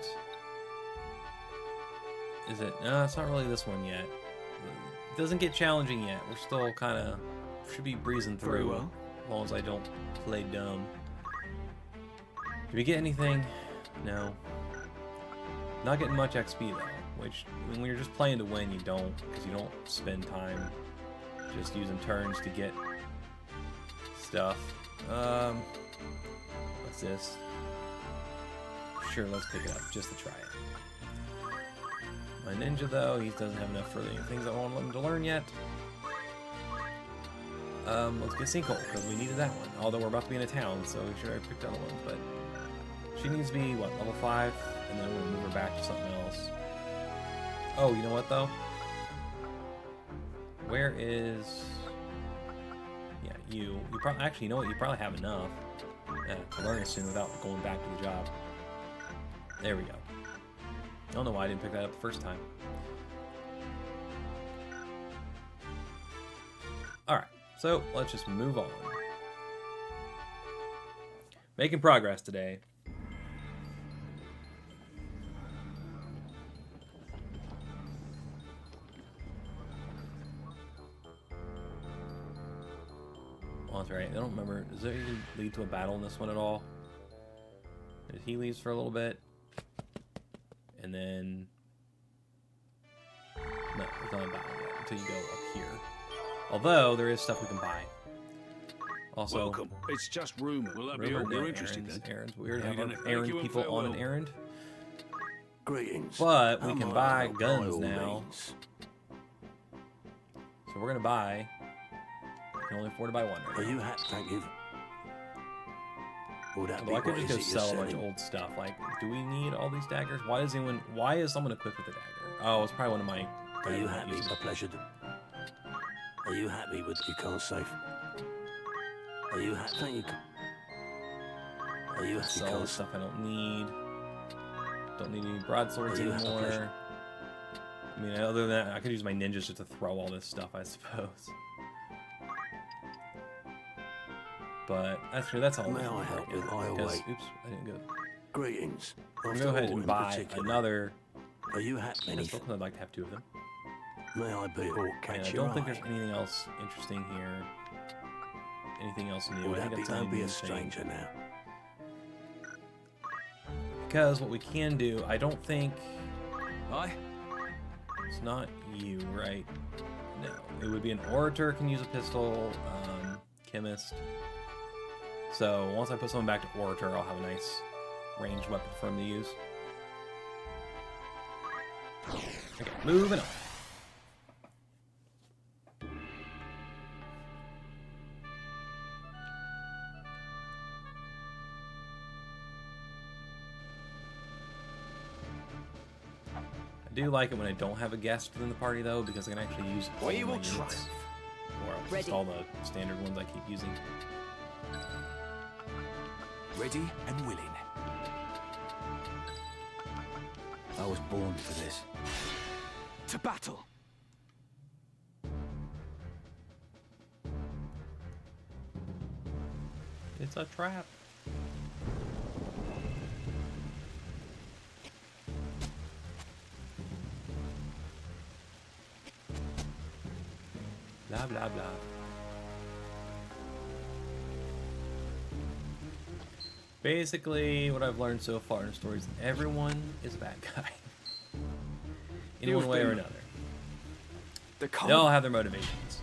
Is it? No, it's not really this one yet. It doesn't get challenging yet. We're still kind of... Should be breezing through. Well. As long as I don't play dumb. Do we get anything? No. Not getting much XP though, which when you're just playing to win, you don't, because you don't spend time just using turns to get stuff. What's this? Sure, let's pick it up just to try it. My ninja though, he doesn't have enough for the things I want him to learn yet. Let's get Sinkhole, because we needed that one. Although we're about to be in a town, so we should have picked other ones, but... She needs to be, what, level 5? And then we'll move her back to something else. Oh, you know what, though? Where is... Yeah, you probably... Actually, you know what? You probably have enough to learn it soon without going back to the job. There we go. I don't know why I didn't pick that up the first time. Alright. So, let's just move on. Making progress today. Oh, that's right. I don't remember. Does it even lead to a battle in this one at all? He leaves for a little bit. And then... kill my battle yet until you go up here. Although there is stuff we can buy. Also, Welcome. It's just rumor. Will that be rumor, all no, you're interested in? errands. We already Are you have gonna our thank errand you and people on an farewell? errand. Greetings. But we How can might buy I help by guns all now. means? So we're gonna buy. We can only afford to buy one Are right you now. happy? Thank you. Will that be Although I could what just is go it you're sell a bunch of selling? old stuff. Like, do we need all these daggers? Why is someone equipped with a dagger? Oh, it's probably one of my. Are you guys that happy? uses- A pleasure. Are you happy with you can't save? Are you happy? Thank you. Are you happy? Sell the stuff I don't need. Don't need any broadswords Are you happy? anymore. I mean, other than that, I could use my ninjas just to throw all this stuff, I suppose. But actually, that's all. May we I need help right with now, my because- away? Oops, I didn't go. Greetings. I'm After gonna go ahead all, and in buy particular, another Are you happy? pistol, Anything? because I'd like to have two of them. May I be or And catch I your don't think eye? there's anything else interesting here. Anything else new? Will I that think be? that's the Don't only be new a thing. stranger now. Because what we can do, I don't think Aye. it's not you, right? No, it would be an orator can use a pistol, chemist. So once I put someone back to orator, I'll have a nice ranged weapon for him to use. Okay, moving on. I do like it when I don't have a guest in the party, though, because I can actually use all We of my will units. triumph. Or else just Ready. all the standard ones I keep using. Ready and willing. I was born for this. To battle. It's a trap. Blah, blah, blah. Basically, what I've learned so far in the story is everyone is a bad guy. In one way or another. The They all comet. have their motivations.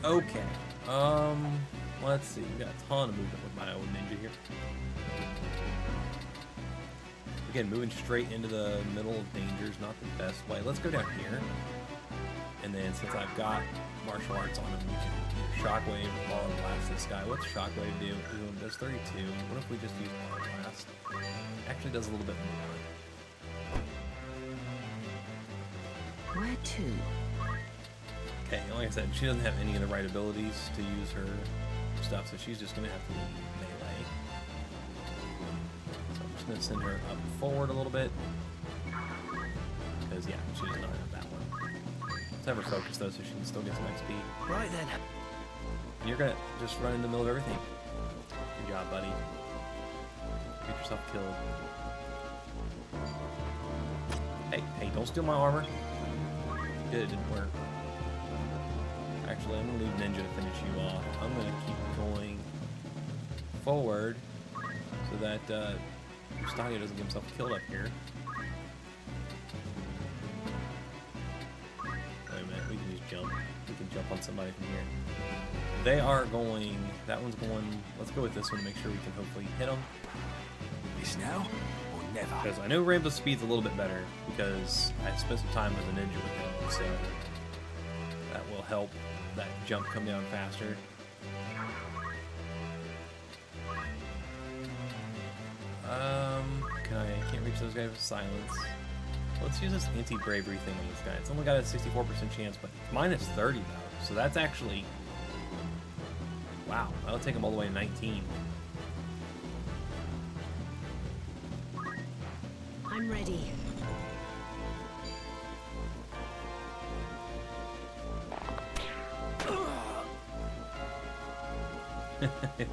Okay. Let's see. We got a ton of movement with my old ninja here. Again, moving straight into the middle of danger is not the best way. Let's go down here. And then since I've got martial arts on him, we can either shockwave or ball and blast this guy. What's shockwave do? Ooh, it does 32. What if we just use ball and blast? Actually does a little bit more. Where to? Okay, like I said, she doesn't have any of the right abilities to use her stuff, so she's just gonna have to leave melee. So I'm just gonna send her up forward a little bit. Because yeah, she does not have that one. Let's have her focus though, so she can still get some XP. Right then. And you're gonna just run in the middle of everything. Good job, buddy. Get yourself killed. Hey, don't steal my armor. Good, it didn't work. Actually, I'm gonna leave Ninja to finish you off. I'm gonna keep going forward so that Stadio doesn't get himself killed up here. Wait a minute, we can just jump. We can jump on somebody from here. They are going. That one's going. Let's go with this one to make sure we can hopefully hit them. It's now or never. Because I know Rainbow Speed's a little bit better because I spent some time as a ninja with him, so that will help that jump come down faster. I can't reach those guys with silence. Let's use this anti-bravery thing on this guy. It's only got a 64% chance, but it's minus 30 though, so that's actually, wow, that'll take him all the way to 19. I'm ready.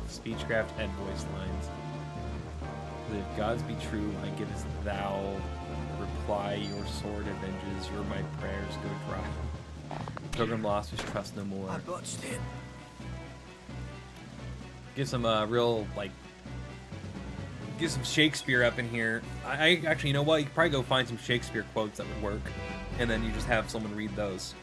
Speechcraft and voice lines. If gods be true, I givest thou reply, your sword avenges, your my prayers go dry. Pilgrim lost his trust no more. I botched it. get some Shakespeare up in here. I actually, you know what? You could probably go find some Shakespeare quotes that would work, and then you just have someone read those.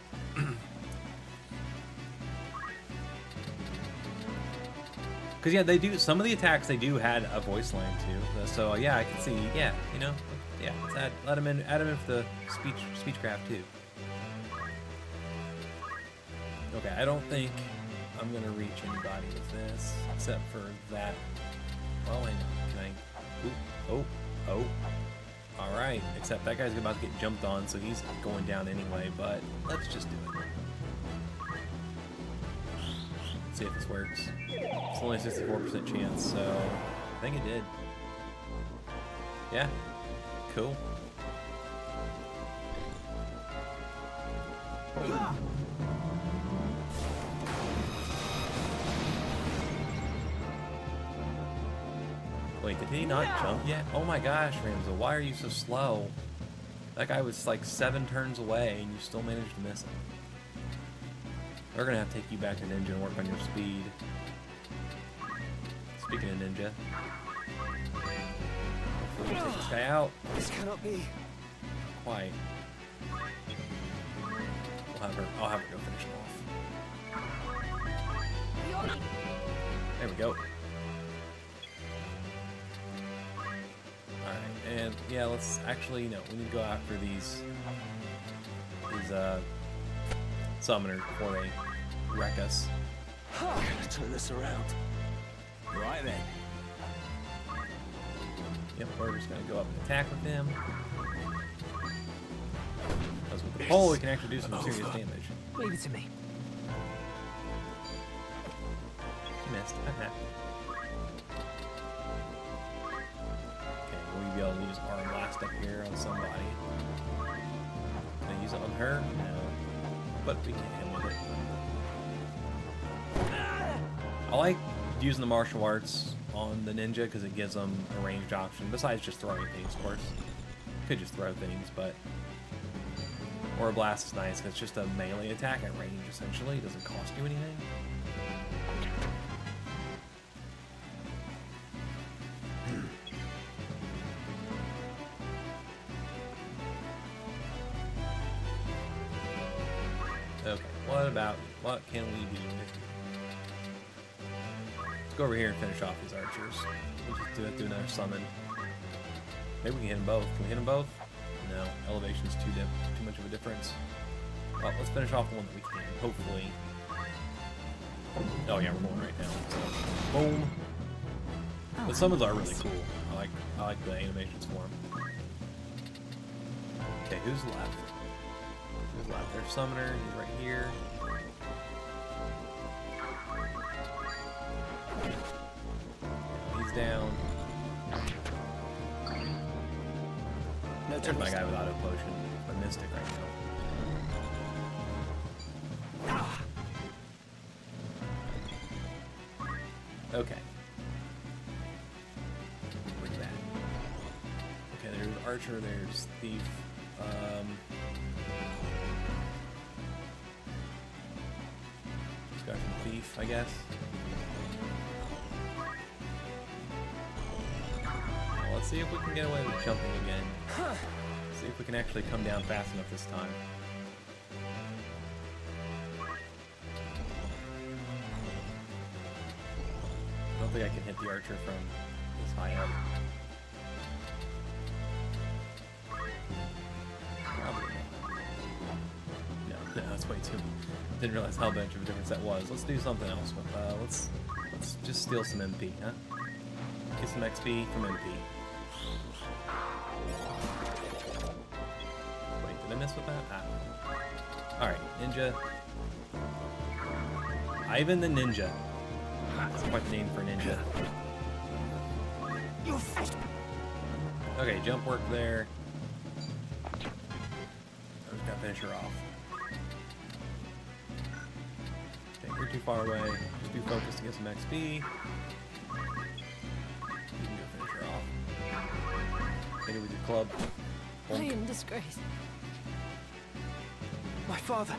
Because yeah, they do, some of the attacks they do had a voice line too. So yeah, I can see. Yeah, you know, yeah, let's add him in for the speechcraft too. Okay, I don't think I'm gonna reach anybody with this except for that. Well, I know. Can I? Ooh, oh. All right. Except that guy's about to get jumped on, so he's going down anyway. But let's just do it. See if this works. It's only a 64% chance, so I think it did. Yeah. Cool. Wait, did he not jump yet? Oh my gosh, Ramzo, why are you so slow? That guy was like 7 turns away and you still managed to miss him. We're gonna have to take you back to Ninja and work on your speed. Speaking of Ninja. Hopefully we take this guy out. This cannot be. Quite. I'll have her go finish him off. There we go. Alright, and yeah, let's actually, no, we need to go after these summoners before they wreck us. Let's turn this around. Right then. Yep, we're just gonna go up and attack with them. Because with the pole, we can actually do some serious damage. Leave it to me. He missed. Okay, will we be able to use our blast up here on somebody? Can I use it on her? No. But we can with it. I like using the martial arts on the ninja because it gives them a ranged option, besides just throwing things, of course. Could just throw things, but... Or a blast is nice because it's just a melee attack at range, essentially. It doesn't cost you anything. Okay, what can we do? Let's go over here and finish off these archers. We'll just do another summon. Maybe we can hit them both. Can we hit them both? No, elevation's too much of a difference. Well, let's finish off the one that we can, hopefully. Oh yeah, we're going right now. So, boom. The summons are really cool. I like the animations for them. Okay, who's left? Who's left? There's Summoner, he's right here. He's down. There's my guy with auto potion. My mystic right now. Okay. Where's that? Okay, there's Archer, there's Thief. Just got some Thief, I guess. Well, let's see if we can get away with jumping again. See if we can actually come down fast enough this time. I don't think I can hit the archer from this high up. Probably not. No, that's way too. Didn't realize how much of a difference that was. Let's do something else. Let's just steal some MP, huh? Get some XP from MP. Wait, did I mess with that? Ah. Alright, Ninja. Ivan the Ninja. That's quite the name for a ninja. Okay, jump work there. I just gotta finish her off. Okay, you're too far away. Just do focus to get some XP. You can go finish her off. Hit her with your club. I am disgrace. My father.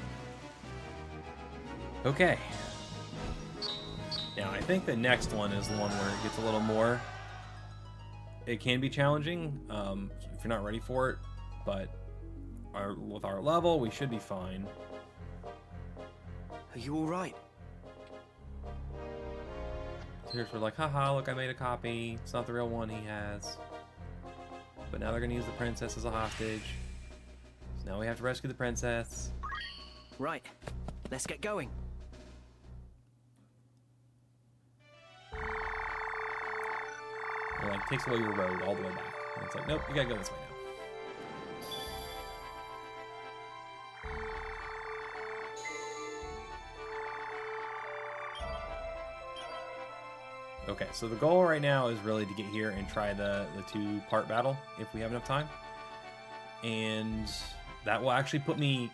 Okay. Now, I think the next one is the one where it gets a little more it can be challenging if you're not ready for it, but with our level, we should be fine. Are you all right? So here's we're like, haha, look, I made a copy. It's not the real one he has. But now they're gonna use the princess as a hostage. So now we have to rescue the princess. Right. Let's get going. It like takes away your road all the way back. And it's like, nope, you gotta go this way now. Okay, so the goal right now is really to get here and try the two-part battle if we have enough time. And that will actually put me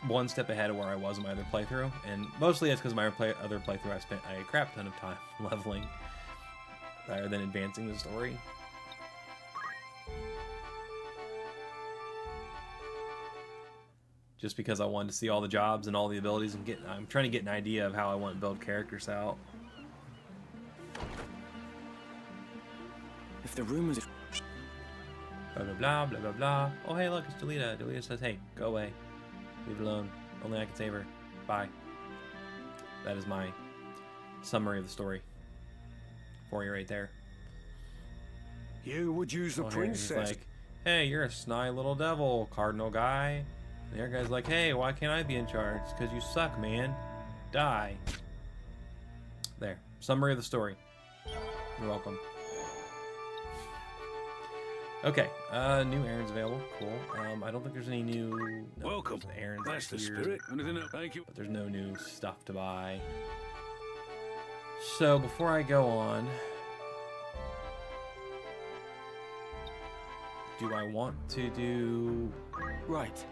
one step ahead of where I was in my other playthrough. And mostly it's because my other playthrough I spent a crap ton of time leveling rather than advancing the story. Just because I wanted to see all the jobs and all the abilities and I'm trying to get an idea of how I want to build characters out. If the rumors... Blah, blah, blah, blah, blah, blah. Oh, hey, look, it's Delita. Delita says, hey, go away. Leave it alone. Only I can save her. Bye. That is my summary of the story for you right there. You would use the He's princess. like, hey, you're a snide little devil, cardinal guy. And the other guy's like, hey, why can't I be in charge? It's because you suck, man. Die. There. Summary of the story. You're welcome. Okay, new errands available. Cool. I don't think there's any new... No, Welcome. there's errands That's the here, spirit. Anything else? Thank you. but there's no new stuff to buy. So, before I go on... Do I want to do... Right.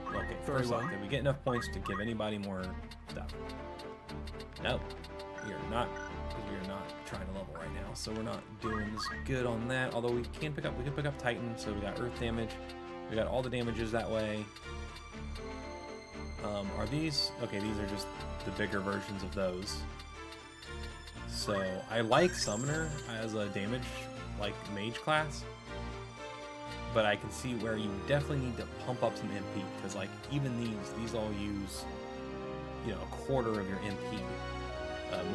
Okay, Very first well. off, did we get enough points to give anybody more stuff? No. We are not, because we are not trying to level right now, so we're not doing as good on that. Although we can pick up Titan, so we got Earth damage. We got all the damages that way. Are these... Okay, these are just the bigger versions of those. So, I like Summoner as a damage, like, mage class. But I can see where you definitely need to pump up some MP, because like even these all use, you know, a quarter of your MP,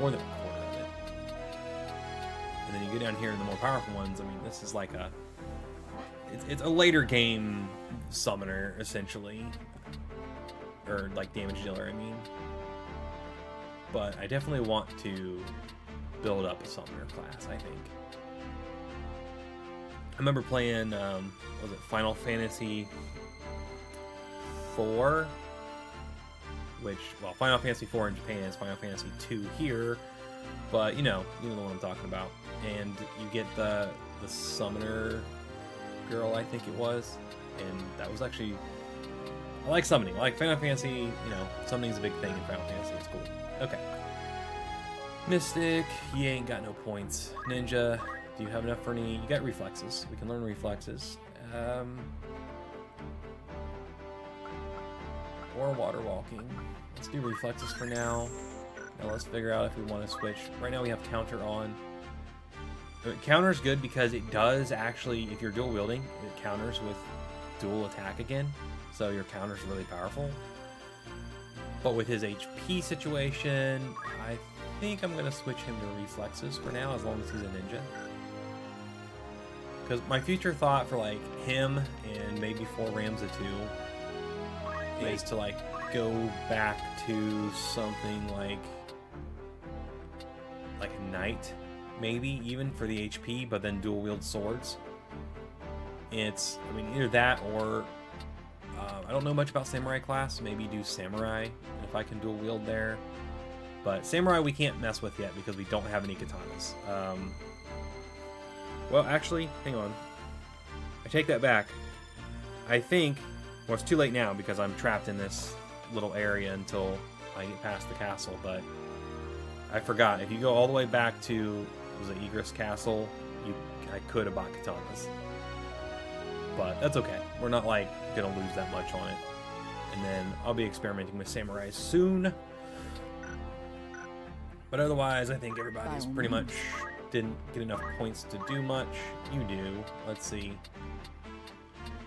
more than a quarter of it. And then you go down here in the more powerful ones. I mean, this is like it's a later game summoner essentially, or like damage dealer. I mean, but I definitely want to build up a summoner class. I think. I remember playing, was it Final Fantasy 4? Which, well, Final Fantasy 4 in Japan is Final Fantasy 2 here, but you know what I'm talking about. And you get the summoner girl, I think it was, and that was actually, I like summoning. I like Final Fantasy, you know, summoning is a big thing in Final Fantasy. It's cool. Okay. Mystic, you ain't got no points. Ninja. Do you have enough for any? You got reflexes. We can learn reflexes. Or water walking. Let's do reflexes for now. Now let's figure out if we want to switch. Right now we have counter on. Counter is good because it does actually, if you're dual wielding, it counters with dual attack again. So your counter is really powerful. But with his HP situation, I think I'm going to switch him to reflexes for now, as long as he's a ninja. Because my future thought for like him and maybe 4 Ramza 2 is to like go back to something like a knight, maybe even for the HP, but then dual wield swords. It's, I mean, either that or I don't know much about samurai class. Maybe do samurai if I can dual wield there. But samurai we can't mess with yet because we don't have any katanas. Well, actually, hang on. I take that back. I think, well, it's too late now because I'm trapped in this little area until I get past the castle, but I forgot. If you go all the way back to, was it Egress Castle, I could have bought katanas. But that's okay. We're not, like, going to lose that much on it. And then I'll be experimenting with samurai soon. But otherwise, I think everybody's pretty much didn't get enough points to do much. You do. Let's see.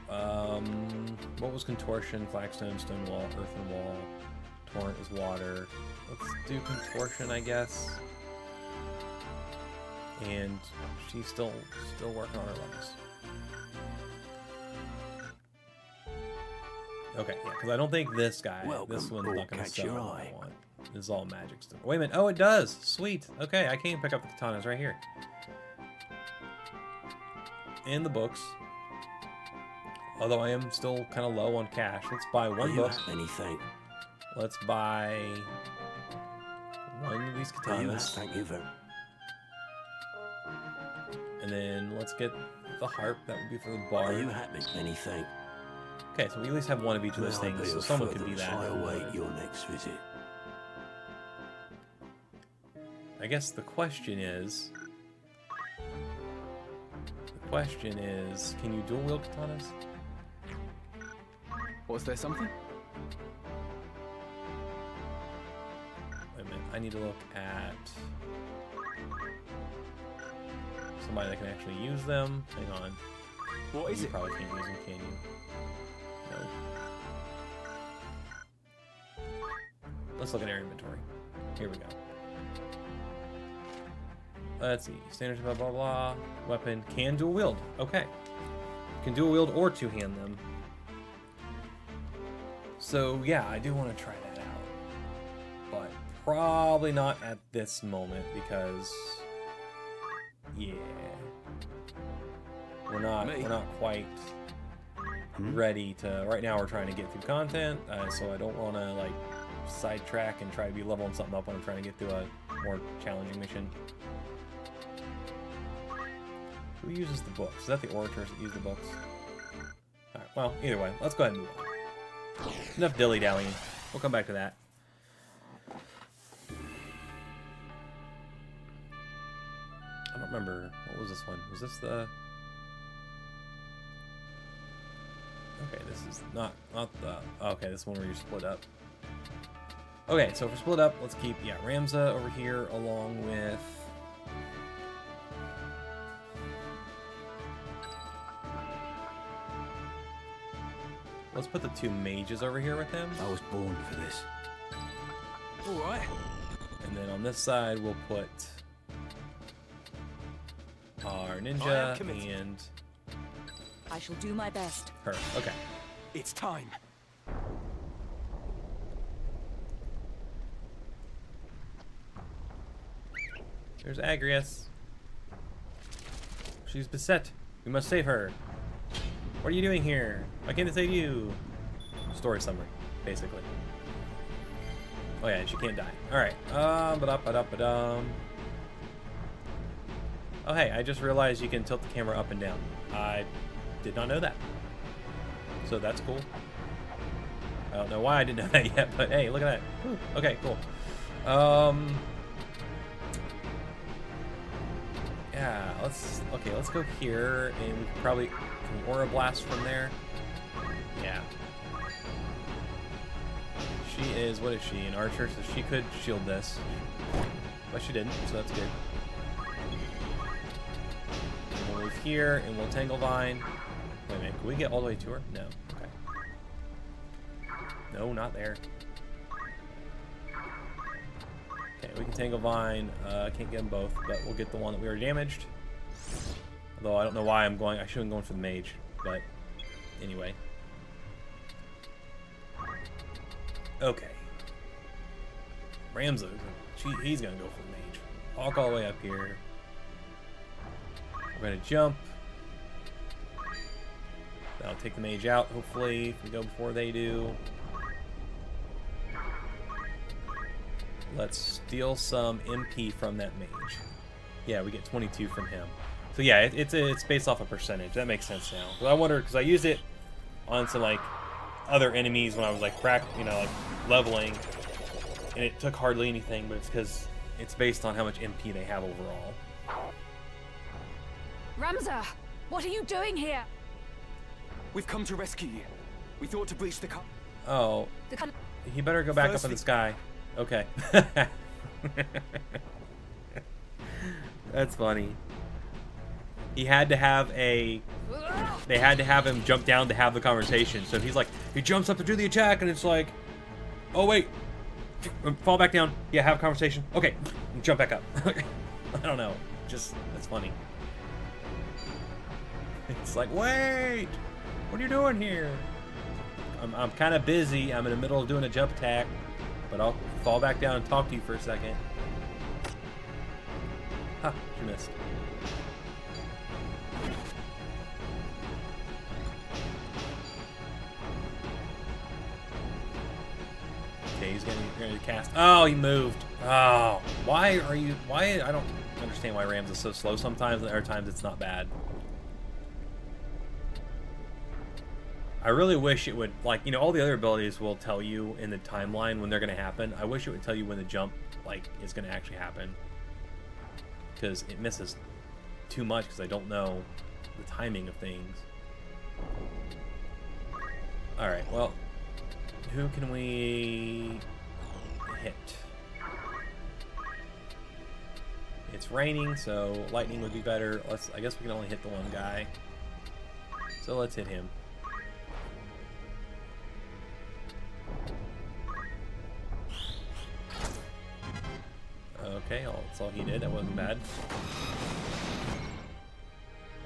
What was contortion? Flagstone, stone wall, earthen wall. Torrent is water. Let's do contortion, I guess. And she's still working on her levels. Okay, yeah, because I don't think this guy, this one's not going to sell what I want. This is all magic stuff. Wait a minute. Oh, it does. Sweet. Okay, I can pick up the katanas right here. And the books. Although I am still kind of low on cash. Let's buy one book. Anything? Let's buy one of these katanas. Thank you very. And then let's get the harp. That would be for the bar. Are you happy? Anything? Okay, so we at least have one of each of those things. So someone could be that. I await your next visit. I guess the question is, can you dual wield katanas? Was there something? Wait a minute, I need to look at somebody that can actually use them. Hang on. What is You it? probably can't use them, can you? No. Let's look at our inventory. Here we go. Let's see. Standards, blah, blah, blah. Weapon. Can dual wield. Okay. Can dual wield or two-hand them. So, yeah, I do want to try that out. But probably not at this moment because... yeah. We're not quite ready to... Right now we're trying to get through content, so I don't want to, like, sidetrack and try to be leveling something up when I'm trying to get through a more challenging mission. Who uses the books? Is that the orators that use the books? Alright, well, either way, let's go ahead and move on. Enough dilly-dallying. We'll come back to that. I don't remember. What was this one? Was this the... Okay, this is not the... Okay, this one where you're split up. Okay, so if we're split up, let's keep, yeah, Ramza over here along with... Let's put the two mages over here with him. I was born for this. All right. And then on this side, we'll put our ninja and I shall do my best. her. Okay. It's time. There's Agrias. She's beset. We must save her. What are you doing here? Why can't it save you? Story summary, basically. Oh yeah, she can't die. Alright. Oh hey, I just realized you can tilt the camera up and down. I did not know that. So that's cool. I don't know why I didn't know that yet, but hey, look at that. Whew. Okay, cool. Yeah, let's go here, and we can probably Aura Blast from there. Yeah. She is, what is she, an archer? So she could shield this. But she didn't, so that's good. We'll move here, and we'll Tangle Vine. Wait a minute, can we get all the way to her? No. Okay. No, not there. Okay, we can Tangle Vine. Can't get them both, but we'll get the one that we already damaged. Although I don't know why I'm going. I shouldn't go for the mage, but anyway. Okay. Ramza, he's gonna go for the mage. Walk all the way up here. We're gonna jump. That'll take the mage out, hopefully, if we go before they do. Let's steal some MP from that mage. Yeah, we get 22 from him. So yeah, it's based off a percentage. That makes sense now. But I wonder, because I used it on some like other enemies when I was like like leveling, and it took hardly anything. But it's because it's based on how much MP they have overall. Ramza, what are you doing here? We've come to rescue you. We thought to breach the car. Oh, he better go back up in the sky. Okay. That's funny. He had to have a... They had to have him jump down to have the conversation. So he's like, he jumps up to do the attack, and it's like, oh, wait. Fall back down. Yeah, have a conversation. Okay. Jump back up. I don't know. Just, that's funny. It's like, wait! What are you doing here? I'm kind of busy. I'm in the middle of doing a jump attack. But I'll fall back down and talk to you for a second. Ha, she missed. Okay, he's gonna cast. Oh, he moved. Oh, why are you? Why? I don't understand why Rams is so slow sometimes, and other times it's not bad. I really wish it would, like, you know, all the other abilities will tell you in the timeline when they're going to happen. I wish it would tell you when the jump, like, is going to actually happen. Because it misses too much because I don't know the timing of things. Alright, well, who can we hit? It's raining, so lightning would be better. I guess we can only hit the one guy. So let's hit him. Okay, that's all he did. That wasn't bad.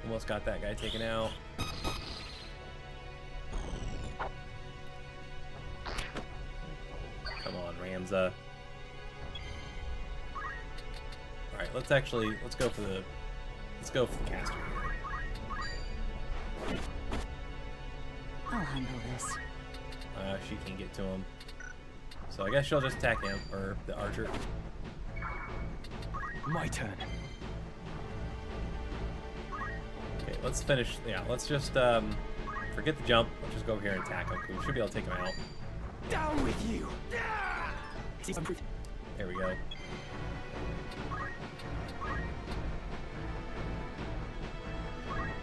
Almost got that guy taken out. Come on, Ramza. Alright, let's go for the caster here. I'll handle this. She can get to him. So I guess she'll just attack him, or the archer. My turn. Okay, let's finish. Yeah, let's just forget the jump. Let's just go over here and attack him. We should be able to take him out. Down with you. There we go.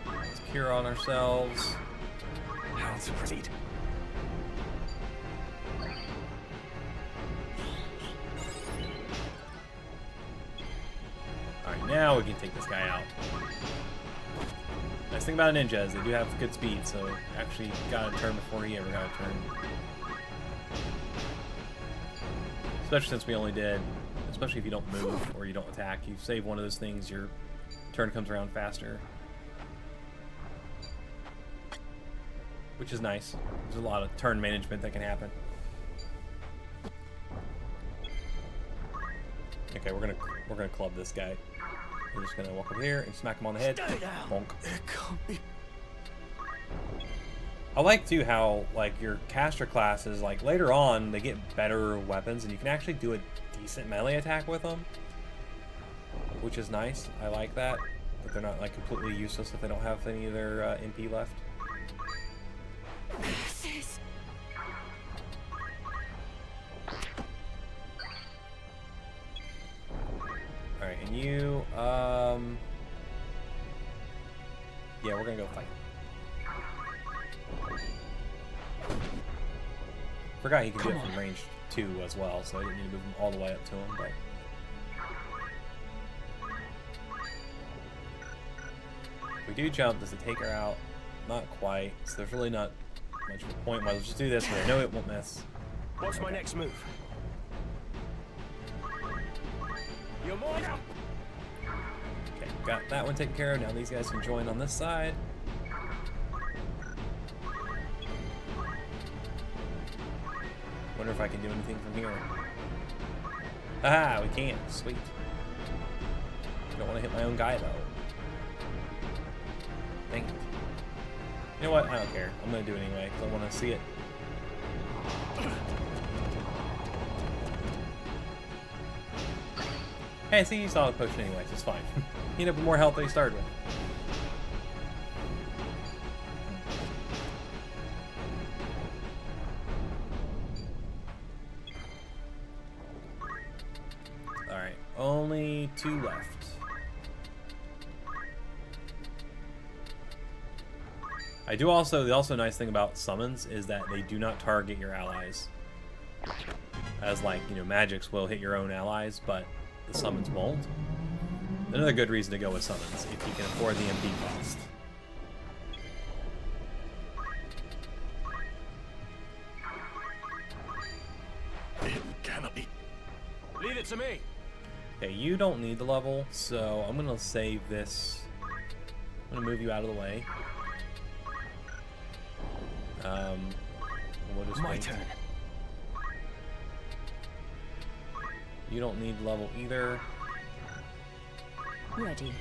Let's cure on ourselves. How to proceed? Alright, now we can take this guy out. Nice thing about a ninja is they do have good speed, so actually got a turn before he ever got a turn. Especially since we only did, especially if you don't move or you don't attack, you save one of those things, your turn comes around faster. Which is nice. There's a lot of turn management that can happen. Okay, we're gonna club this guy. We're just gonna walk over here and smack him on the head. Bonk. It can't be. I like too how like your caster classes, like later on they get better weapons and you can actually do a decent melee attack with them, which is nice. I like that they're not like completely useless if they don't have any of their MP left. Alright, and you, yeah, we're gonna go fight. Forgot he could do it from range 2 as well, so I didn't need to move him all the way up to him, but... If we do jump, does it take her out? Not quite, so there's really not much of a point. Well, let's just do this, but I know it won't miss. What's my next move? You're mine. Okay, got that one taken care of. Now these guys can join on this side. Wonder if I can do anything from here. Ah, we can. Sweet. Don't want to hit my own guy, though. Dang it. You know what? I don't care. I'm going to do it anyway, because I want to see it. Hey, see, you saw the potion anyway, so it's fine. You end up with more health than you started with. Alright, only 2 left. The also nice thing about summons is that they do not target your allies. As like, you know, magics will hit your own allies, but the summons won't. Another good reason to go with summons, if you can afford the MP cost. Leave it to me. Okay, you don't need the level, so I'm gonna save this. I'm gonna move you out of the way. We'll just My wait. turn. You don't need level either. Ready.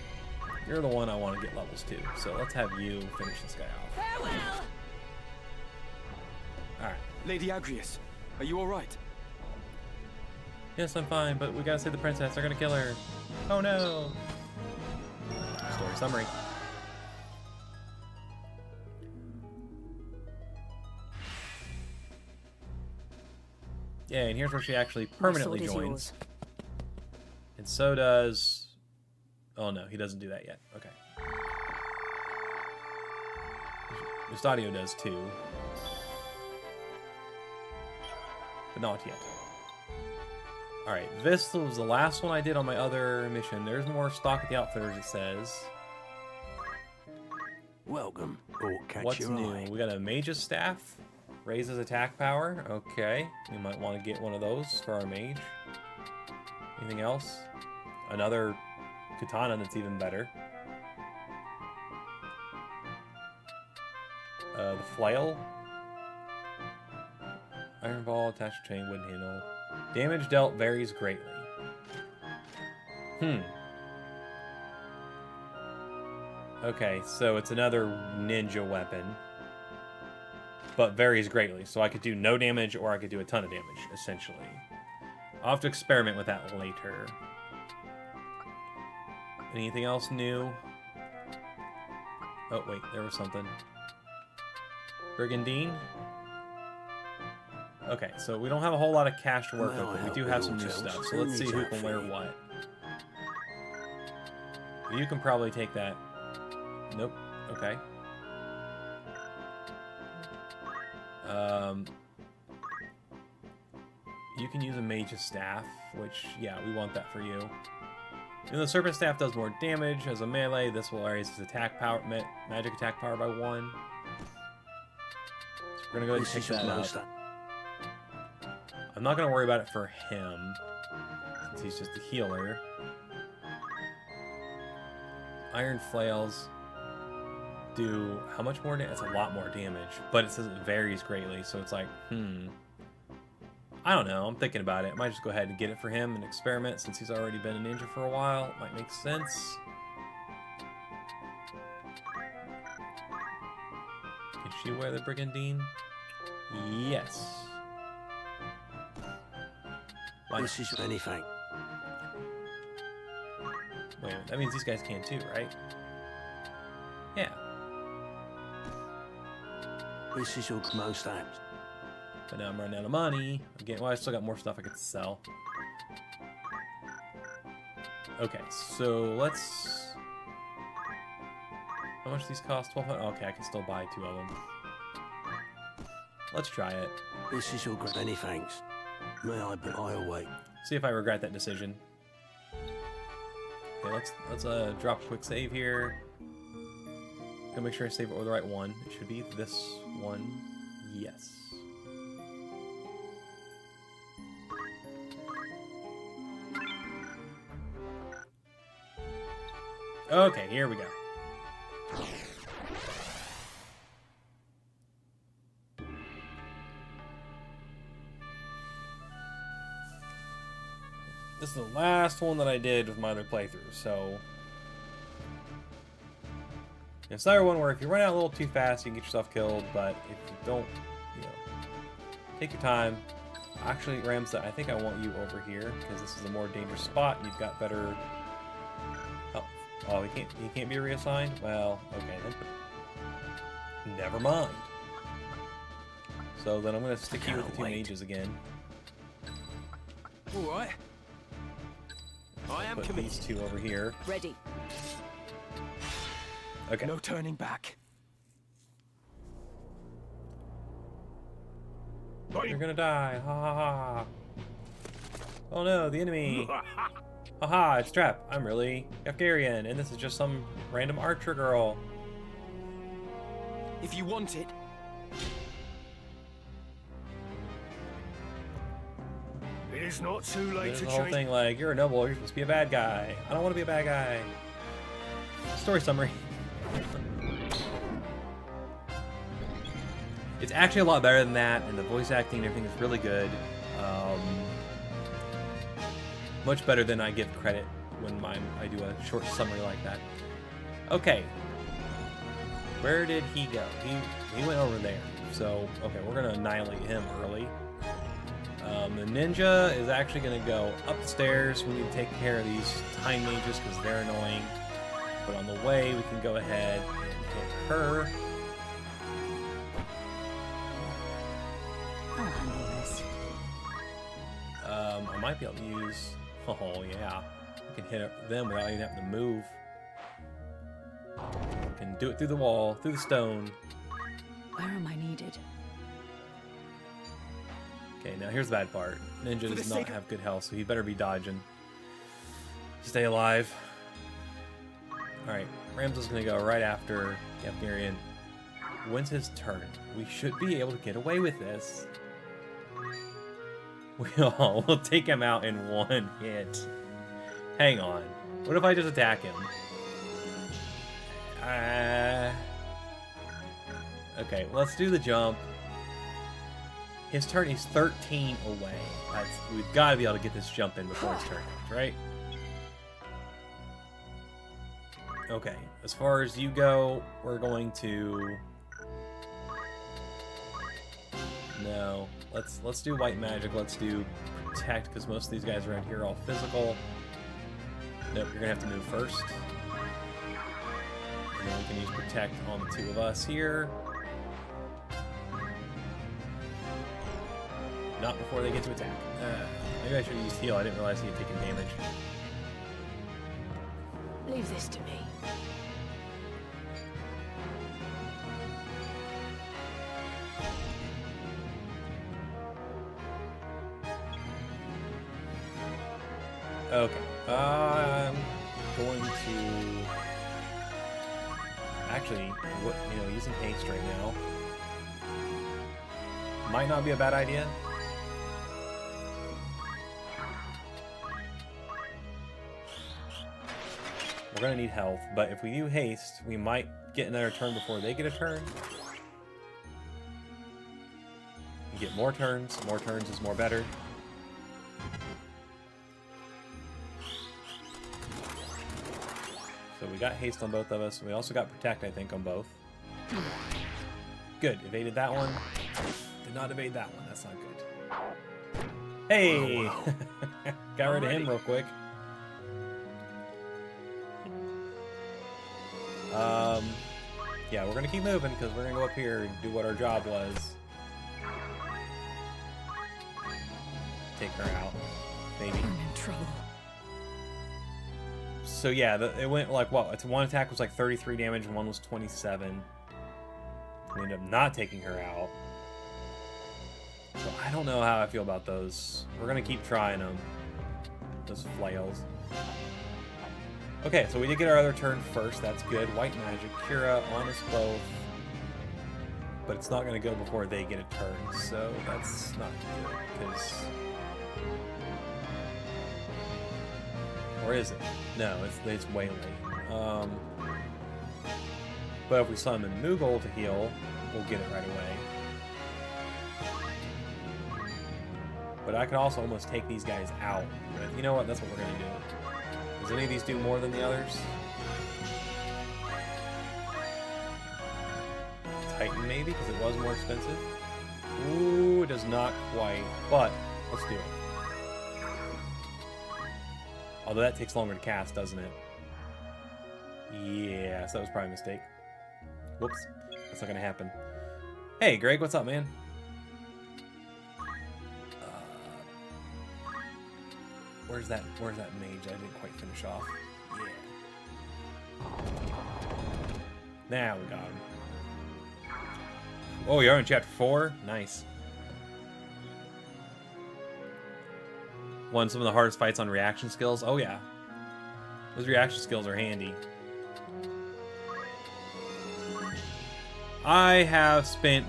You're the one I want to get levels to, so let's have you finish this guy off. Farewell! Alright. Lady Agrias, are you alright? Yes, I'm fine, but we gotta save the princess. They're gonna kill her. Oh no! Story summary. Yeah, and here's where she actually permanently sword is joins. yours. And so does... Oh no, he doesn't do that yet. Okay. Mustadio does too. But not yet. Alright, this was the last one I did on my other mission. There's more stock at the Outfitters, it says. Welcome. Or catch What's your new? eye. We got a Mage's Staff. Raises attack power. Okay. We might want to get one of those for our mage. Anything else? Another katana that's even better. The flail. Iron ball, attached chain, wooden handle. Damage dealt varies greatly. Okay, so it's another ninja weapon. But varies greatly. So I could do no damage or I could do a ton of damage, essentially. I'll have to experiment with that later. Anything else new? Oh, wait, there was something. Brigandine? Okay, so we don't have a whole lot of cash to work May I with, but we help do with have all some new tales? stuff. So Who let's see needs who that can wear fee? what. You can probably take that. Nope. Okay. You can use a mage's staff, which, yeah, we want that for you. And the serpent staff does more damage as a melee. This will raise his attack power, magic attack power by 1. So we're gonna go ahead and This pick is your that most up. I'm not gonna worry about it for him, since he's just a healer. Iron flails do how much more damage? It's a lot more damage, but it says it varies greatly, so it's like, I don't know. I'm thinking about it. I might just go ahead and get it for him and experiment since he's already been a ninja for a while. It might make sense. Can she wear the brigandine? Yes. Why This is anything. Wait, that means these guys can too, right? Yeah. This is your most apt. But now I'm running out of money. Again, well, I still got more stuff I could sell. Okay, so let's... How much do these cost? 1200. Okay, I can still buy 2 of them. Let's try it. This is your many thanks. May I, but I await. See if I regret that decision. Okay, let's drop a quick save here. Gonna make sure I save it with the right one. It should be this one. Yes. Okay, here we go. This is the last one that I did with my other playthrough, so... It's another one where if you run out a little too fast, you can get yourself killed, but if you don't, you know, take your time. Actually, Ramsa, I think I want you over here, because this is a more dangerous spot, and you've got better... Oh, he can't be reassigned? Well, okay then. Never mind. So then I'm going to stick you with the 2 mages again. All right. I am Put committed. these 2 over here. Ready. Okay. No turning back. You're gonna die. Ha ha ha. Oh no, the enemy. Haha, it's Trap. I'm really Hungarian, and this is just some random archer girl. If you want it, It is not too late There's to the whole change. thing like, you're a noble, you're supposed to be a bad guy. I don't want to be a bad guy. Story summary. It's actually a lot better than that, and the voice acting and everything is really good. Much better than I give credit when I do a short summary like that. Okay. Where did he go? He went over there. So, okay, we're going to annihilate him early. The ninja is actually going to go up the stairs. We need to take care of these time mages because they're annoying. But on the way, we can go ahead and hit her. I'll handle this. I might be able to use... Oh, yeah. We can hit them without even having to move. We can do it through the wall, through the stone. Where am I needed? Okay, now here's the bad part. Ninja does not have good health, so he better be dodging. Stay alive. Alright, Ramzo's gonna go right after Hungarian. When's his turn? We should be able to get away with this. We'll take him out in one hit. Hang on. What if I just attack him? Okay, let's do the jump. His turn is 13 away. We've got to be able to get this jump in before his turn ends, right? Okay, as far as you go, we're going to... No, let's do white magic. Let's do protect because most of these guys around here are all physical. Nope, you're gonna have to move first. And then we can use protect on the two of us here. Not before they get to attack. Maybe I should have used heal. I didn't realize he had taken damage. Leave this to me. Okay. I'm going to actually, using haste right now might not be a bad idea. We're gonna need health, but if we do haste, we might get another turn before they get a turn. We get more turns. More turns is more better. So we got haste on both of us. We also got protect, I think, on both. Good. Evaded that one. Did not evade that one. That's not good. Hey! Got rid of him real quick. Yeah, we're gonna keep moving because we're gonna go up here and do what our job was. Take her out. Maybe. I'm in trouble. So yeah, it went like, what? It's one attack was like 33 damage and one was 27. We ended up not taking her out. So I don't know how I feel about those. We're gonna keep trying them. Those flails. Okay, so we did get our other turn first. That's good. White magic, Kira on us both. But it's not gonna go before they get a turn, so that's not good, because... Or is it? No, it's way late. But if we summon Moogle to heal, we'll get it right away. But I can also almost take these guys out with... You know what? That's what we're going to do. Does any of these do more than the others? Titan maybe, because it was more expensive. Ooh, it does not quite. But, let's do it. Although that takes longer to cast, doesn't it? Yeah, so that was probably a mistake. Whoops. That's not going to happen. Hey, Greg, what's up, man? Where's that mage I didn't quite finish off? Yeah. Now we got him. Oh, we are in chapter 4? Nice. won some of the hardest fights on reaction skills. Oh yeah, those reaction skills are handy. I have spent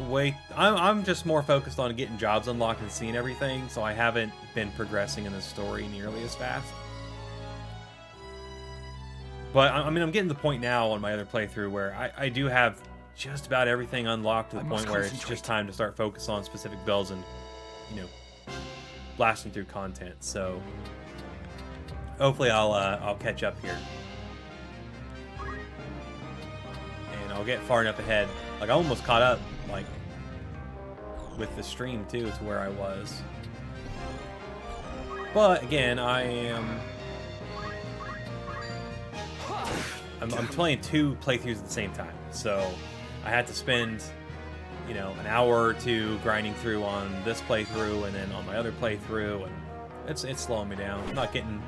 I'm just more focused on getting jobs unlocked and seeing everything, so I haven't been progressing in the story nearly as fast. But I mean, I'm getting to the point now on my other playthrough where I do have just about everything unlocked to the point where it's just time to start focus on specific builds and, you know, blasting through content. So hopefully I'll catch up here, and I'll get far enough ahead. Like I almost caught up, like with the stream too, to where I was. But again, I'm playing 2 playthroughs at the same time, so I had to spend, you know, an hour or 2 grinding through on this playthrough and then on my other playthrough, and it's slowing me down. I'm not getting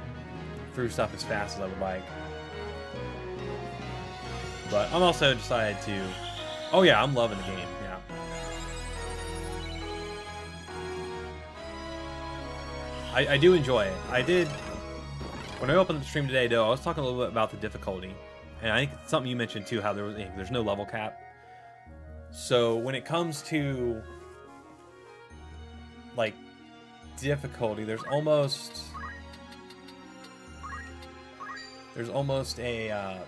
through stuff as fast as I would like. But I'm also decided to... Oh yeah, I'm loving the game, yeah. I do enjoy it. I did... When I opened the stream today, though, I was talking a little bit about the difficulty. And I think it's something you mentioned, too, how there's no level cap. So when it comes to, like, difficulty, there's almost a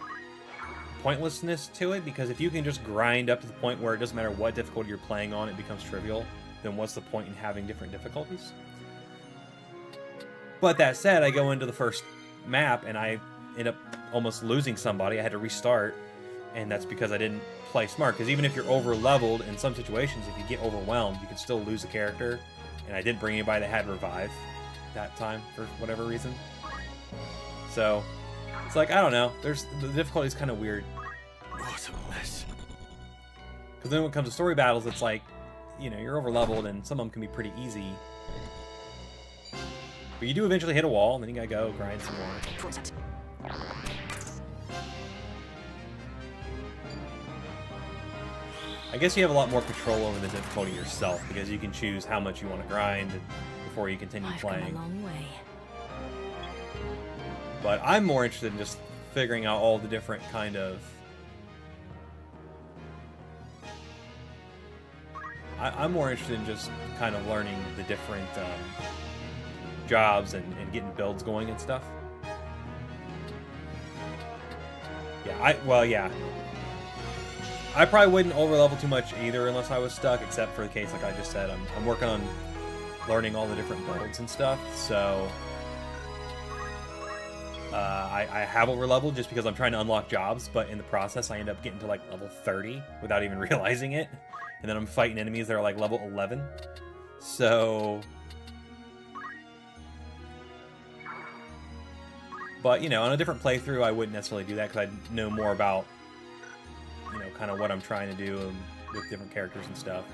pointlessness to it, because if you can just grind up to the point where it doesn't matter what difficulty you're playing on, it becomes trivial, then what's the point in having different difficulties? But that said, I go into the first map and I end up almost losing somebody. I had to restart, and that's because I didn't play smart. Because even if you're over leveled, in some situations, if you get overwhelmed, you can still lose a character. And I didn't bring anybody that had revive that time for whatever reason. So it's like, I don't know. The difficulty is kind of weird. What a mess. Because then when it comes to story battles, it's like, you know, you're over leveled and some of them can be pretty easy. But you do eventually hit a wall, and then you gotta go grind some more. I guess you have a lot more control over the difficulty yourself, because you can choose how much you want to grind before you continue playing. I've come a long way. But I'm more interested in just figuring out all the different kind of... I'm more interested in just kind of learning the different jobs and getting builds going and stuff. Yeah, I probably wouldn't over-level too much either unless I was stuck, except for the case, like I just said, I'm working on learning all the different builds and stuff, so... I have over-leveled just because I'm trying to unlock jobs, but in the process I end up getting to like level 30 without even realizing it. And then I'm fighting enemies that are like level 11. So... But, you know, on a different playthrough, I wouldn't necessarily do that because I'd know more about, you know, kind of what I'm trying to do with different characters and stuff.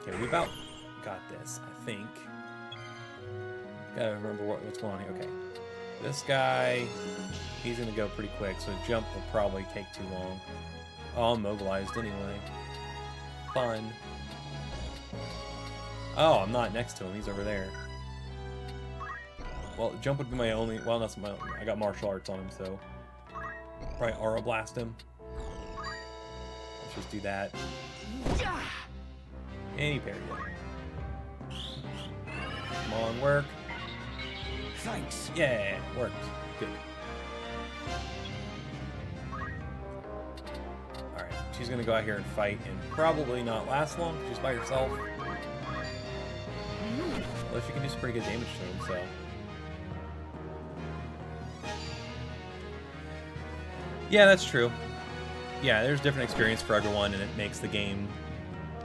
Okay, we about got this, I think. Gotta remember what's going on here. Okay. This guy, he's gonna go pretty quick, so jump will probably take too long. Oh, I'm mobilized anyway. Fun. Oh, I'm not next to him. He's over there. Well, jump would be my only... Well, that's my... I got martial arts on him, so... Probably aura blast him. Let's just do that. And he parried it. Come on, work. Thanks. Yeah, worked. Good. Alright, she's gonna go out here and fight and probably not last long. She's by herself. Well, she can do some pretty good damage to him, so... Yeah, that's true. Yeah, there's different experience for everyone, and it makes the game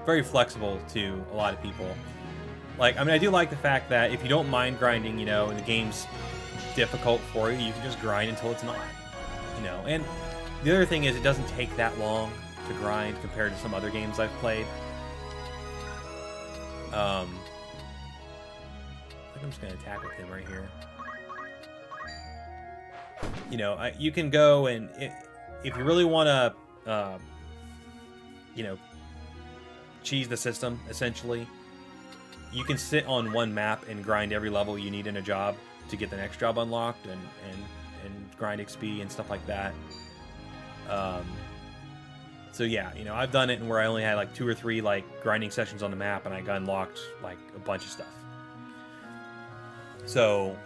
very flexible to a lot of people. Like, I mean, I do like the fact that if you don't mind grinding, you know, and the game's difficult for you, you can just grind until it's not, you know. And the other thing is, it doesn't take that long to grind compared to some other games I've played. I think I'm just going to attack with him right here. You know, you can go and... if you really want to, you know, cheese the system, essentially. You can sit on one map and grind every level you need in a job to get the next job unlocked and grind XP and stuff like that. So yeah, you know, I've done it where I only had like 2 or 3 like grinding sessions on the map and I got unlocked like a bunch of stuff. So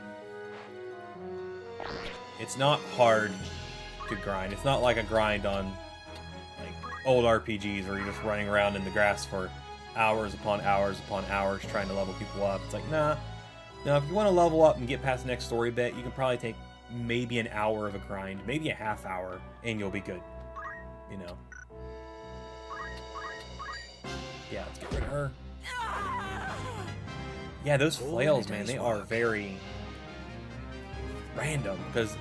it's not hard to grind. It's not like a grind on like old RPGs where you're just running around in the grass for hours upon hours upon hours trying to level people up. It's like, nah. Now, if you want to level up and get past the next story bit, you can probably take maybe an hour of a grind, maybe a half hour, and you'll be good. You know. Yeah, let's get rid of her. Yeah, those flails, man, they are very random. Because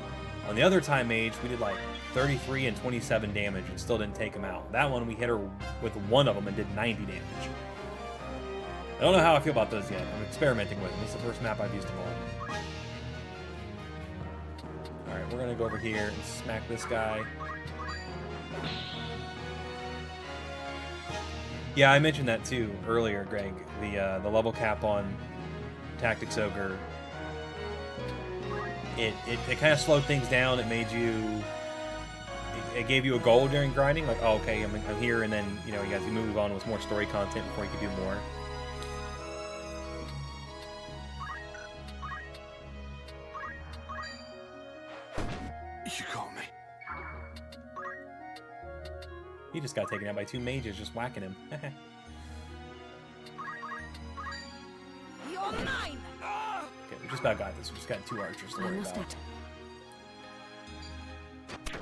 on the other time mage, we did like 33 and 27 damage and still didn't take them out. That one, we hit her with one of them and did 90 damage. I don't know how I feel about those yet. I'm experimenting with them. This is the first map I've used them on. Alright, we're going to go over here and smack this guy. Yeah, I mentioned that too earlier, Greg. The level cap on Tactics Ogre. It kind of slowed things down. It made you... It gave you a goal during grinding. Like, oh, okay, I'm here, and then, you know, you have to move on with more story content before you can do more. You got me. He just got taken out by 2 mages just whacking him. You're mine! Okay, we just about got this. We just got 2 archers to worry about.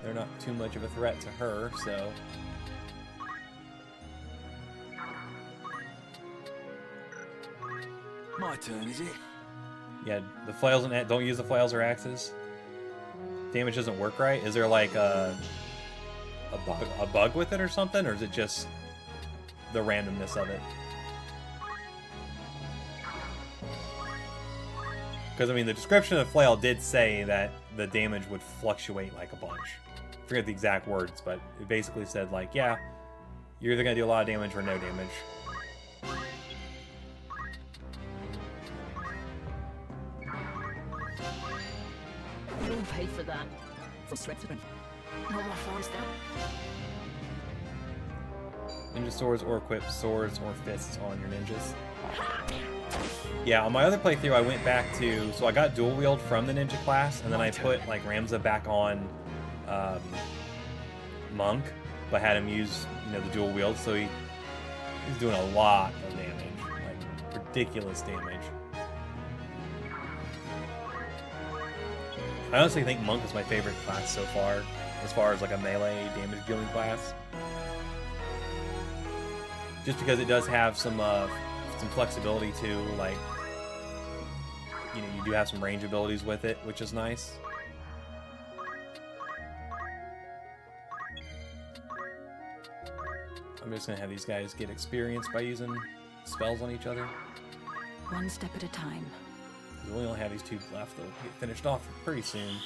They're not too much of a threat to her, so... My turn, is it? Yeah, the flails and don't use the flails or axes. Damage doesn't work right. Is there like a bug with it or something, or is it just the randomness of it? Because I mean, the description of flail did say that the damage would fluctuate like a bunch. I forget the exact words, but it basically said like, yeah, you're either gonna do a lot of damage or no damage. You'll pay for that. For strength. No more farms down. Ninja swords or equip swords or fists on your ninjas. Yeah, on my other playthrough, I went back to... So I got dual wield from the ninja class, and then I put like Ramza back on Monk, but had him use, you know, the dual wield, so he's doing a lot of damage. Like, ridiculous damage. I honestly think Monk is my favorite class so far, as far as like a melee damage dealing class. Just because it does have some flexibility too, like, you know, you do have some range abilities with it, which is nice. I'm just gonna have these guys get experience by using spells on each other. One step at a time. We only have these 2 left. They'll get finished off pretty soon.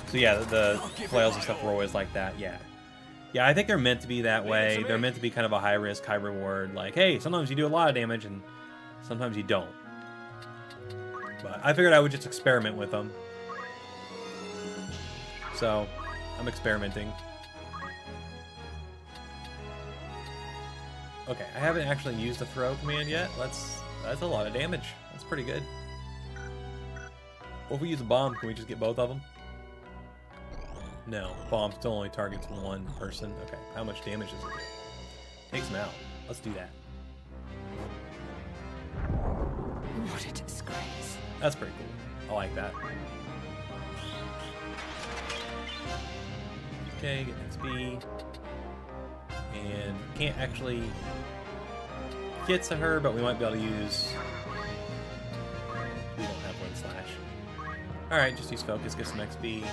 So yeah, the flails and stuff were always like that. Yeah. Yeah, I think they're meant to be that way. They're meant to be kind of a high risk, high reward. Like, hey, sometimes you do a lot of damage and sometimes you don't. But I figured I would just experiment with them. So, I'm experimenting. Okay, I haven't actually used the throw command yet. That's a lot of damage. That's pretty good. Well, if we use a bomb, can we just get both of them? No, bomb still only targets 1 person. Okay, how much damage does it do? Takes them out. Let's do that. What a disgrace. That's pretty cool. I like that. Okay, get XP. And can't actually get to her, but we might be able to use... We don't have Wind Slash. Alright, just use Focus, get some XP.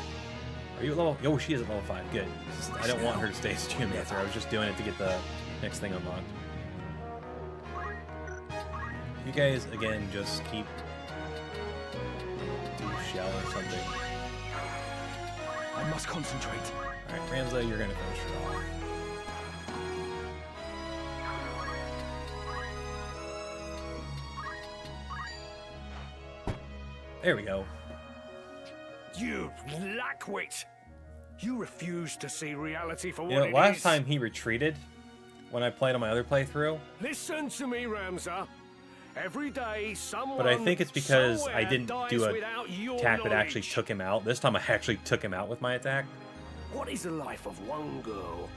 Are you at level... Oh, she is at level 5. Good. I don't want her to stay as Geomancer. I was just doing it to get the next thing unlocked. You guys, again, just keep... Do shell or something. I must concentrate. Alright, Ramza, you're gonna finish it off. There we go. You lackwit! You refuse to see reality for You what know, it last is. time he retreated, when I played on my other playthrough, Listen to me, Ramza. Every day, someone but I think it's because I somewhere didn't dies do a without your attack that actually knowledge. took him out. This time I actually took him out with my attack. What is the life of one girl?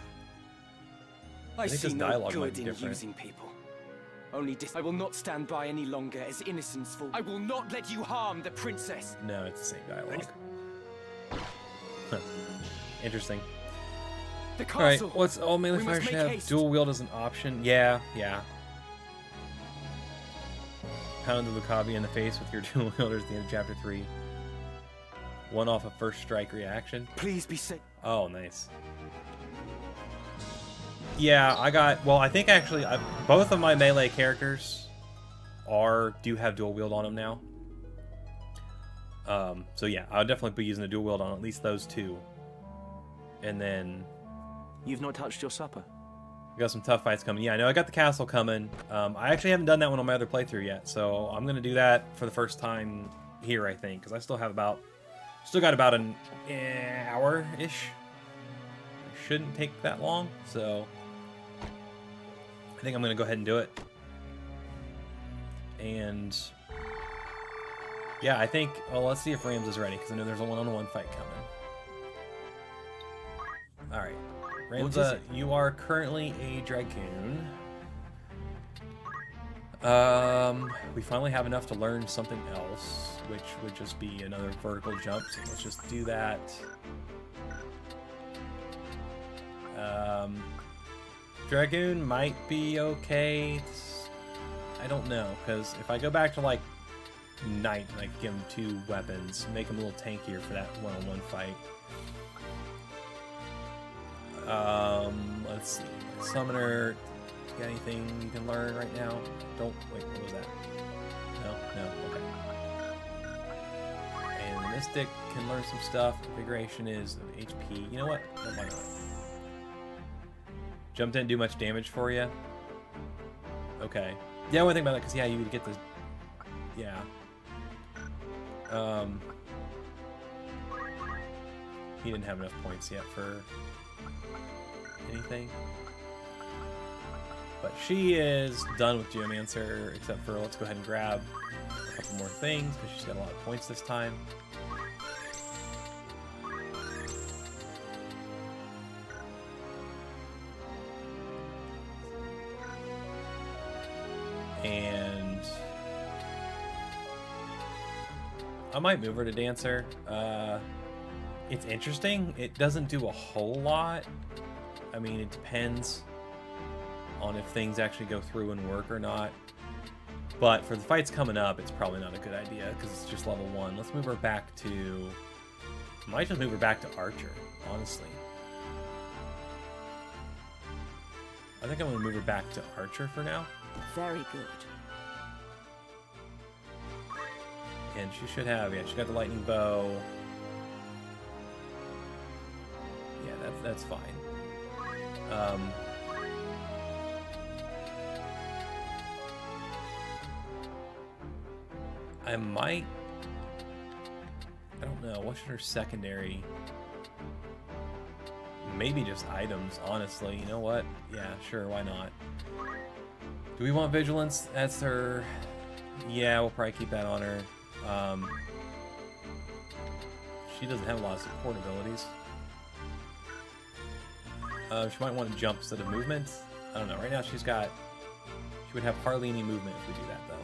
I think see his no dialogue might good be in different. using people. I will not stand by any longer as innocence falls. I will not let you harm the princess. No, it's the same dialogue. Huh. Interesting. The Alright, castle. what's all melee We fighters must should make have haste. dual wield as an option? Yeah. Pound the Lucavi in the face with your dual wielders at the end of chapter 3. One off a first strike reaction. Please be safe. Oh, nice. Yeah, I think actually both of my melee characters do have dual wield on them now. So yeah, I'll definitely be using the dual wield on at least those two. And then You've not touched your supper. we got some tough fights coming. Yeah, I know I got the castle coming. I actually haven't done that one on my other playthrough yet, so I'm gonna do that for the first time here, I think, because I still got about an hour-ish. Shouldn't take that long, so I think I'm gonna go ahead and do it. And yeah, I think. Oh, let's see if Rams is ready because I know there's a one-on-one fight coming. All right, Ramza, you are currently a dragoon. We finally have enough to learn something else, which would just be another vertical jump. So let's just do that. Dragoon might be okay. I don't know, because if I go back to like Knight, like give him 2 weapons, make him a little tankier for that one-on-one fight. Let's see. Summoner, you got anything you can learn right now? Wait, what was that? No, okay. And Mystic can learn some stuff. Invigoration is HP. You know what? Oh, why not? Jump didn't do much damage for you. Okay. Yeah, I want to think about that because yeah, you would get the. Yeah. He didn't have enough points yet for anything. But she is done with Geomancer, except for let's go ahead and grab a couple more things because she's got a lot of points this time. And I might move her to Dancer. It's interesting. It doesn't do a whole lot. I mean, it depends on if things actually go through and work or not. But for the fights coming up, it's probably not a good idea because it's just level 1. Let's move her back to... Might just move her back to Archer, honestly. I think I'm going to move her back to Archer for now. Very good. And she should have, yeah, she's got the lightning bow. Yeah, that's fine. I don't know, what should her secondary? Maybe just items, honestly. You know what? Yeah, sure, why not? Do we want Vigilance? That's her... Yeah, we'll probably keep that on her. She doesn't have a lot of support abilities. She might want to jump instead of movement. I don't know. Right now she would have hardly any movement if we do that, though.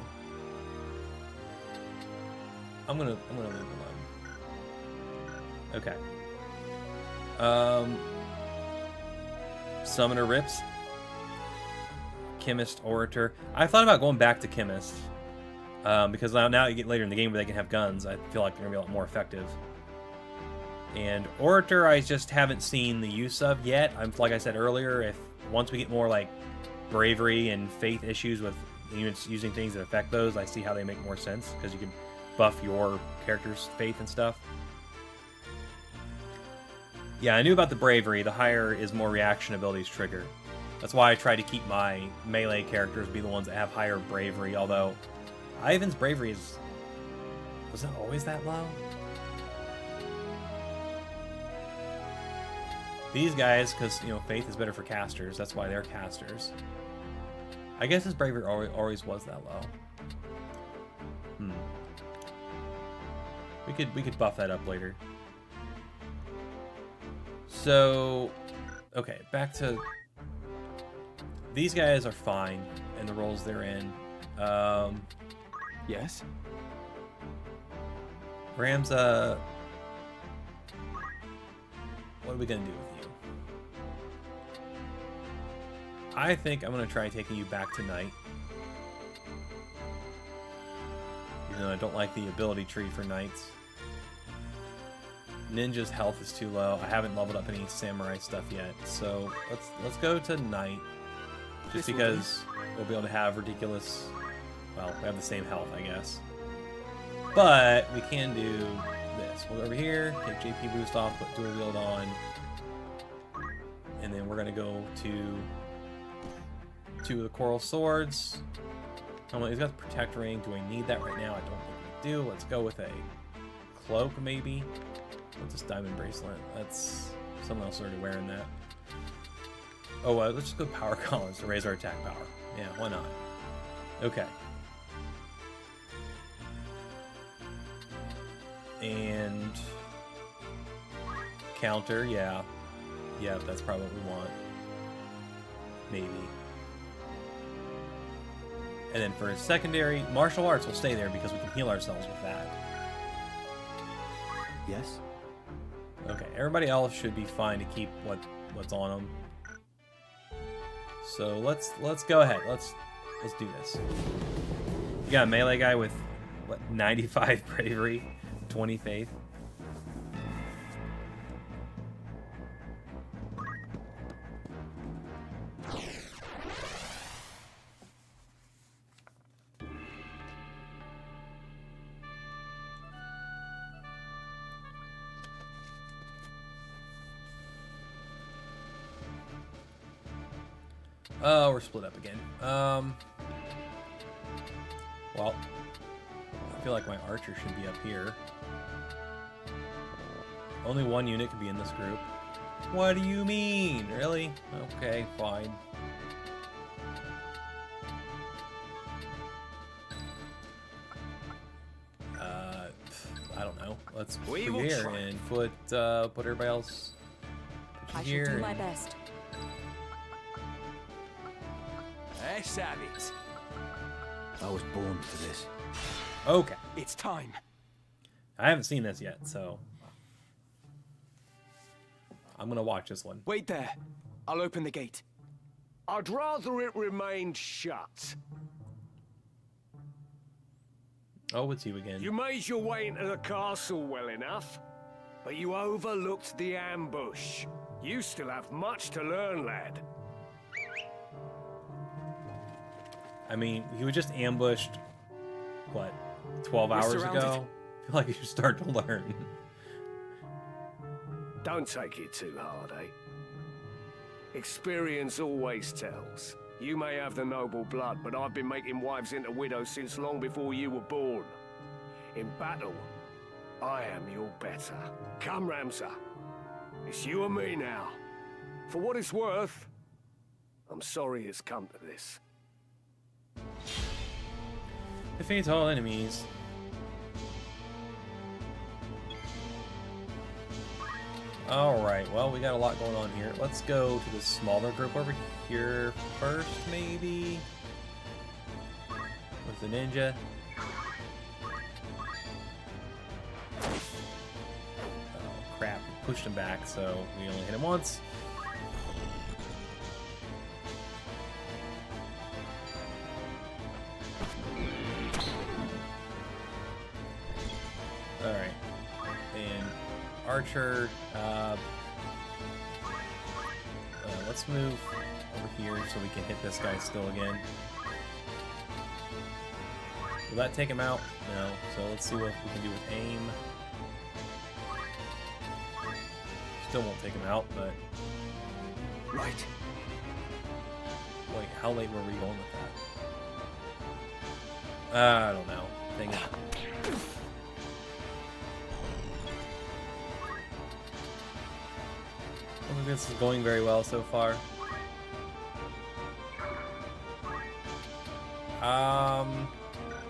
I'm gonna leave it alone. Okay. Summoner Rips. Chemist, Orator. I thought about going back to Chemist. Because now you get later in the game where they can have guns. I feel like they're going to be a lot more effective. And Orator, I just haven't seen the use of yet. Like I said earlier, once we get more like bravery and faith issues with units using things that affect those, I see how they make more sense because you can buff your character's faith and stuff. Yeah, I knew about the bravery. The higher is more reaction abilities trigger. That's why I try to keep my melee characters be the ones that have higher bravery, although Ivan's bravery is... Was it always that low? These guys, because, you know, Faith is better for casters, that's why they're casters. I guess his bravery always was that low. We could buff that up later. So, okay, back to... These guys are fine in the roles they're in. Yes? Ramza... What are we gonna do with you? I think I'm gonna try taking you back to Knight. Even though I don't like the ability tree for Knights. Ninja's health is too low. I haven't leveled up any samurai stuff yet, so let's go to Knight. Just because we'll be able to have ridiculous... Well, we have the same health, I guess. But we can do this. We'll go over here, take JP boost off, put dual wield on, and then we're gonna go to two of the coral swords. He's got the protect ring. Do I need that right now? I don't think we do. Let's go with a cloak, maybe. What's this diamond bracelet? That's someone else already wearing that. Oh, let's just go power collars to raise our attack power. Yeah, why not? Okay. And counter, yeah. Yeah, that's probably what we want. Maybe. And then for secondary, martial arts will stay there because we can heal ourselves with that. Yes? Okay, everybody else should be fine to keep what's on them. So let's go ahead. Let's do this. You got a melee guy with what, 95 bravery, 20 faith. We're split up again. Well, I feel like my archer should be up here. Only one unit can be in this group. What do you mean? Really? Okay, fine. I don't know. Let's put you here and put everybody else here. I shall do my best. Let's have it. I was born for this. Okay. It's time. I haven't seen this yet, so I'm gonna watch this one. Wait there. I'll open the gate. I'd rather it remained shut. Oh, it's you again. You made your way into the castle well enough, but you overlooked the ambush. You still have much to learn, lad. I mean, he was just ambushed, what, 12 hours surrounded. ago? I feel like you should start to learn. Don't take it too hard, eh? Experience always tells. You may have the noble blood, but I've been making wives into widows since long before you were born. In battle, I am your better. Come, Ramza. It's you and me now. For what it's worth, I'm sorry it's come to this. Defeats all enemies. Alright, well, we got a lot going on here. Let's go to the smaller group over here first, maybe? With the ninja. Oh, crap. We pushed him back, so we only hit him once. Alright. And Archer, let's move over here so we can hit this guy still again. Will that take him out? No. So let's see what we can do with aim. Still won't take him out, but Right. wait, how late were we going with that? I don't know. Dang it. I don't think this is going very well so far.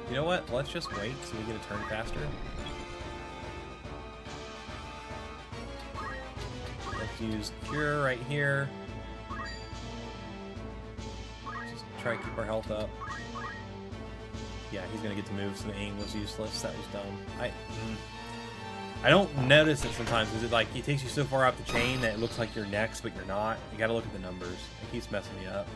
You know what? Let's just wait so we get a turn faster. Let's use Cure right here. Just try to keep our health up. Yeah, he's gonna get to move, so the aim was useless. That was dumb. I don't notice it sometimes because it like it takes you so far up the chain that it looks like you're next, but you're not. You gotta look at the numbers. It keeps messing me up.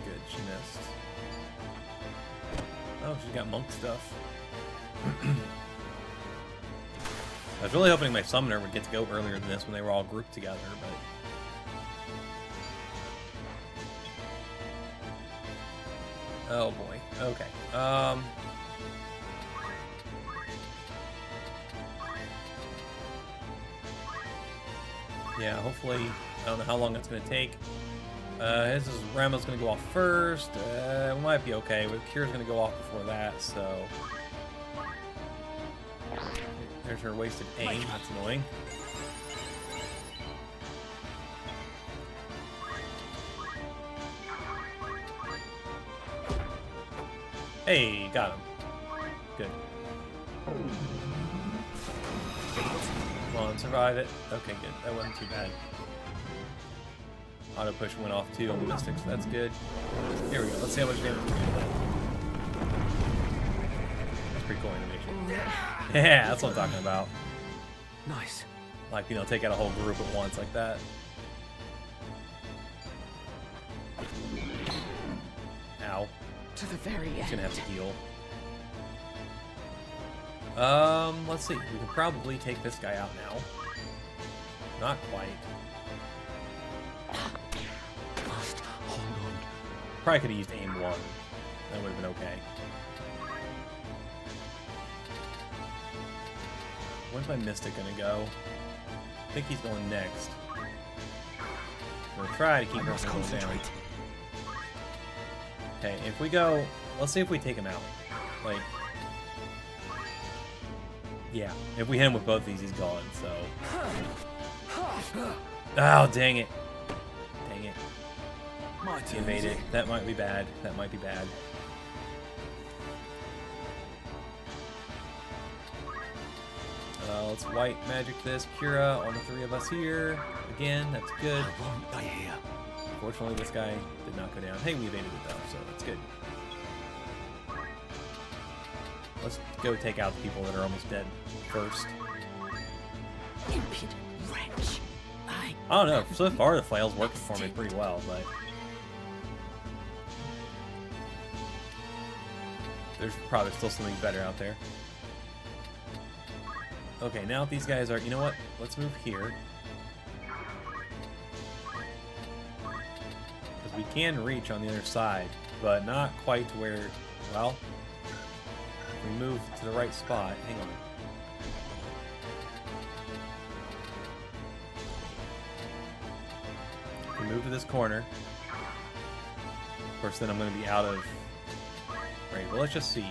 Good, she missed. Oh, she's got monk stuff. I was really hoping my summoner would get to go earlier than this when they were all grouped together, but oh boy. Okay. Yeah, hopefully, I don't know how long that's going to take. This is Rama's going to go off first. We might be okay, but Kira's going to go off before that, so there's her wasted aim. That's annoying. Hey, got him. Good. Come on, survive it. Okay, good. That wasn't too bad. Auto push went off too on the Mystics. That's good. Here we go. Let's see how much damage we can do. That's pretty cool animation. Yeah, that's what I'm talking about. Nice. Like, you know, take out a whole group at once like that. Ow. To the very He's end. gonna have to heal. Let's see. We can probably take this guy out now. Not quite. Must hold on. Probably could have used aim 1. That would have been okay. Where's my Mystic gonna go? I think he's going next. I'm gonna try to keep her from going down. Okay, if we go, let's see if we take him out. Like, yeah, if we hit him with both these, he's gone, so. Oh, dang it. Dang it. My He turn. evaded. That might be bad. That might be bad. Let's white magic this. Kira on the 3 of us here. Again, that's good. I won't die here. Fortunately, this guy did not go down. Hey, we evaded it though, so that's good. Let's go take out the people that are almost dead first. Impudent wretch. I don't know. So far, the flail's working for me pretty well, but there's probably still something better out there. Okay, now these guys are... You know what? Let's move here. Because we can reach on the other side, but not quite to where... Well, if we move to the right spot... Hang on. If we move to this corner... Of course, then I'm going to be out of... Right, well, let's just see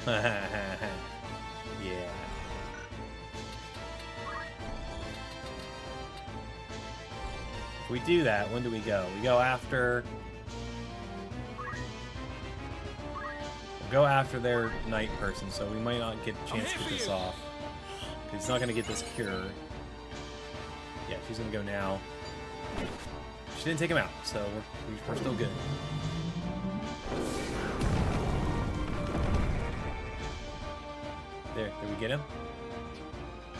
if... Yeah. If we do that, when do we go? We go after... We'll go after their night person, so we might not get a chance to get this off. 'Cause he's not going to get this cure. Yeah, she's going to go now. She didn't take him out, so we're still good. There, did we get him?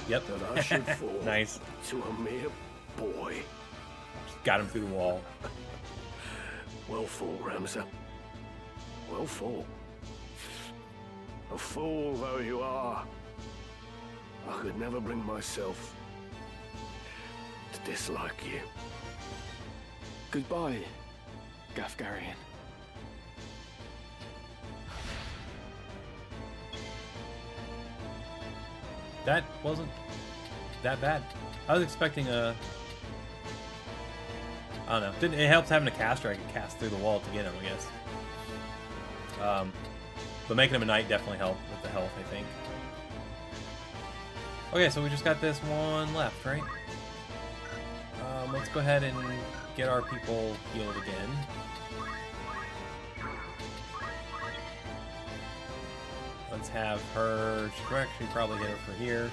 Yep. That I should fall Nice. to a mere boy. Just got him through the wall. Well fought, Ramsar. Well fought. A fool though you are, I could never bring myself to dislike you. Goodbye, Gafgarian. that wasn't that bad. I was expecting a... I don't know. It helps having a caster I can cast through the wall to get him, I guess. But making him a knight definitely helped with the health, I think. Okay, so we just got this one left, right? Let's go ahead and get our people healed again. Let's have her... She can actually probably hit her for here.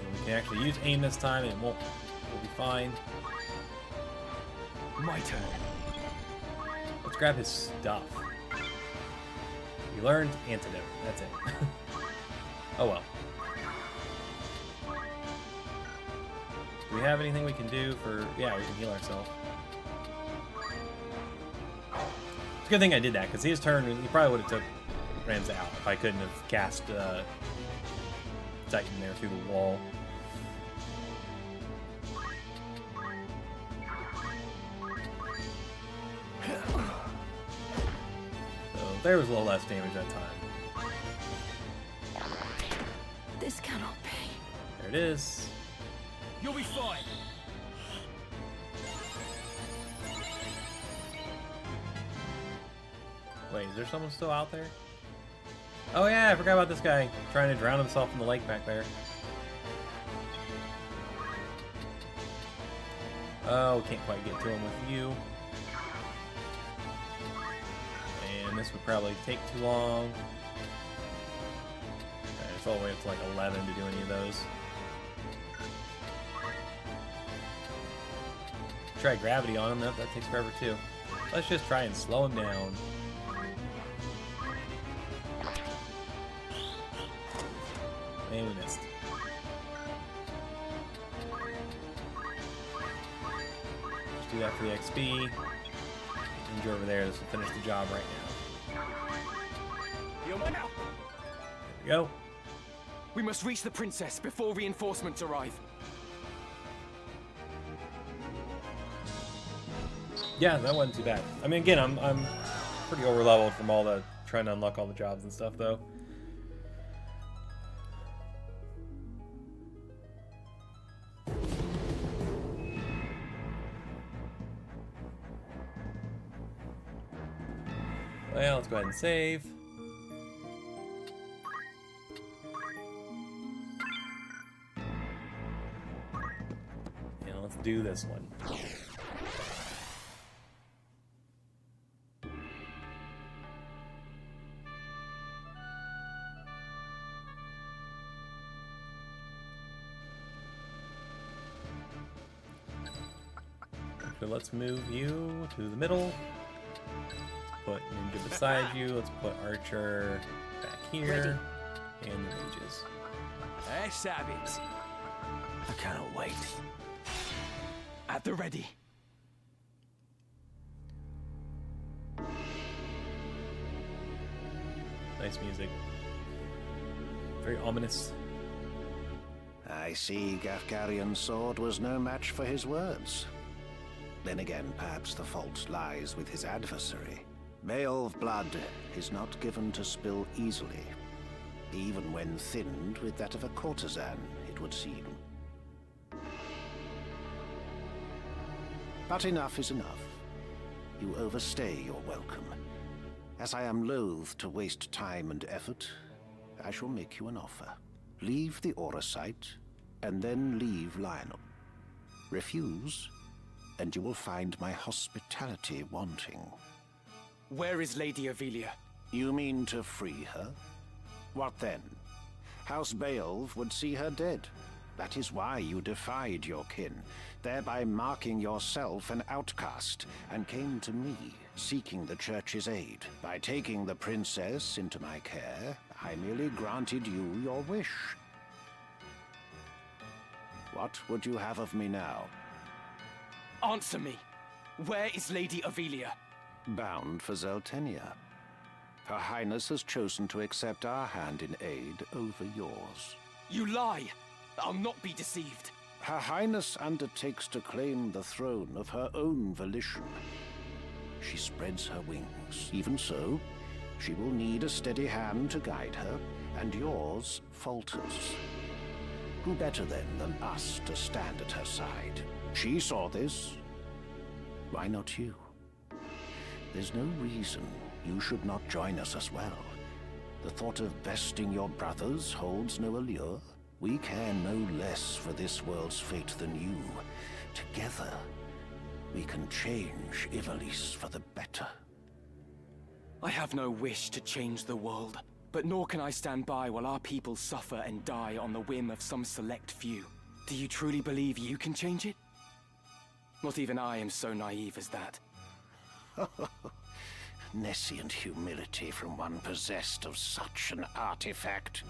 And we can actually use aim this time, and we'll be fine. My turn. Let's grab his stuff. We learned antidote. That's it. Oh well. Do we have anything we can do for... Yeah, we can heal ourselves. It's a good thing I did that, because his turn, he probably would have took Rams out if I couldn't have cast Titan there through the wall. So there was a little less damage that time. This cannot be. There it is. You'll be fine. Wait, is there someone still out there? Oh yeah, I forgot about this guy trying to drown himself in the lake back there. Oh, can't quite get to him with you. And this would probably take too long. Okay, it's all the way up to like 11 to do any of those. Try gravity on him, that takes forever too. Let's just try and slow him down. And we missed. Just do that for the XP. Get over there, this will finish the job right now. You're now. There we go. We must reach the princess before reinforcements arrive. Yeah, that wasn't too bad. I mean, again, I'm pretty over leveled from all the trying to unlock all the jobs and stuff, though. Well, let's go ahead and save. And let's do this one. So let's move you to the middle. Put ninja beside you. Let's put archer back here. And the mages. Hey, Sabbies. I cannot wait. At the ready. Nice music. Very ominous. I see Gafgarian's sword was no match for his words. Then again, perhaps the fault lies with his adversary. Beowulf blood is not given to spill easily, even when thinned with that of a courtesan, it would seem. But enough is enough. You overstay your welcome. As I am loath to waste time and effort, I shall make you an offer. Leave the Aura site, and then leave Lionel. Refuse, and you will find my hospitality wanting. Where is Lady Avelia? You mean to free her? What then? House Beowulf would see her dead. That is why you defied your kin, thereby marking yourself an outcast, and came to me, seeking the Church's aid. By taking the princess into my care, I merely granted you your wish. What would you have of me now? Answer me. Where is Lady Avelia? Bound for Zeltenia. Her Highness has chosen to accept our hand in aid over yours. You lie! I'll not be deceived. Her Highness undertakes to claim the throne of her own volition. She spreads her wings. Even so, she will need a steady hand to guide her, and yours falters. Who better then than us to stand at her side? She saw this. Why not you? There's no reason you should not join us as well. The thought of besting your brothers holds no allure. We care no less for this world's fate than you. Together, we can change Ivalice for the better. I have no wish to change the world, but nor can I stand by while our people suffer and die on the whim of some select few. Do you truly believe you can change it? Not even I am so naive as that. Nescient humility from one possessed of such an artifact.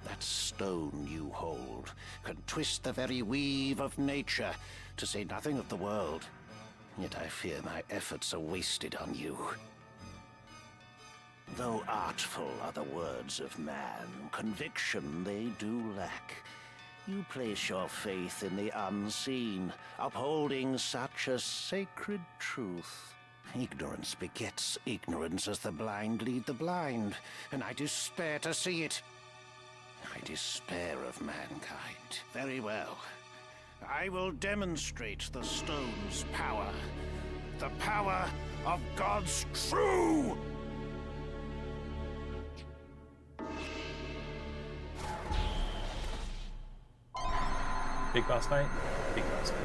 That stone you hold can twist the very weave of nature, to say nothing of the world. Yet I fear my efforts are wasted on you. Though artful are the words of man, conviction they do lack. You place your faith in the unseen, upholding such a sacred truth. Ignorance begets ignorance as the blind lead the blind, and I despair to see it. I despair of mankind. Very well. I will demonstrate the stone's power. The power of God's true! Big boss fight? Big boss fight.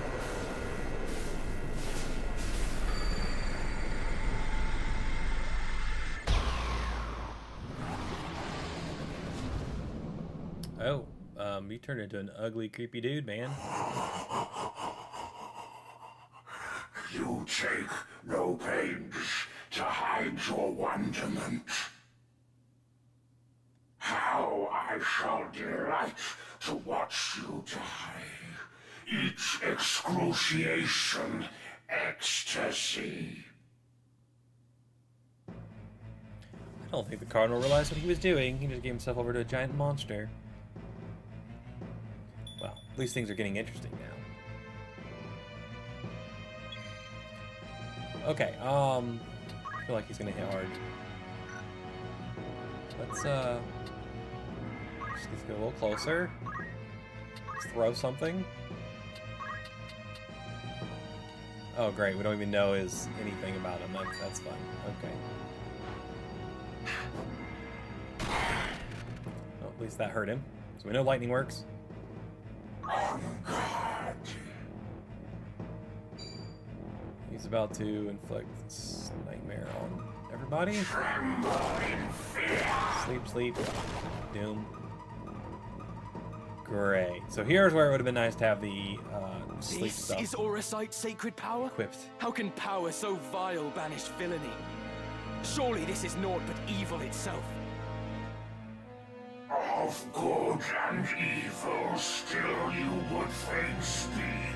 Oh, you turned into an ugly, creepy dude, man. You take no pains to hide your wonderment. How I shall delight to watch you die. Each excruciation, ecstasy. I don't think the Cardinal realized what he was doing. He just gave himself over to a giant monster. Well, at least things are getting interesting now. Okay, I feel like he's gonna hit hard. Let's get a little closer. Let's throw something. Oh great, we don't even know anything about him. That's fun. Okay. Well, at least that hurt him. So we know lightning works. On guard. He's about to inflict nightmare on everybody. Tremble in fear. Sleep, sleep. Doom. Great. So here's where it would have been nice to have the sleep This stuff is Auracite's sacred power? equipped. How can power so vile banish villainy? Surely this is naught but evil itself. Of good and evil still you would fain speak.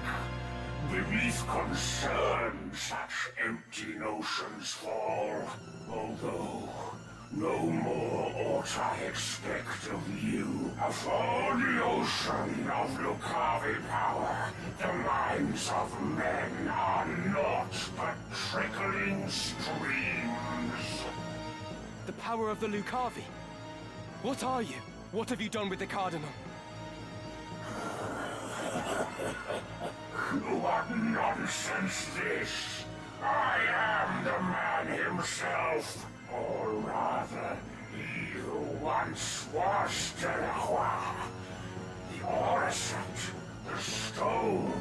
Beneath concern such empty notions fall. Although no more ought I expect of you. For the ocean of Lucavi power, the minds of men are naught but trickling streams. The power of the Lucavi. What are you? What have you done with the Cardinal? What nonsense this! I am the man himself, or rather, he who once was Delacroix. The Auracite, the stone,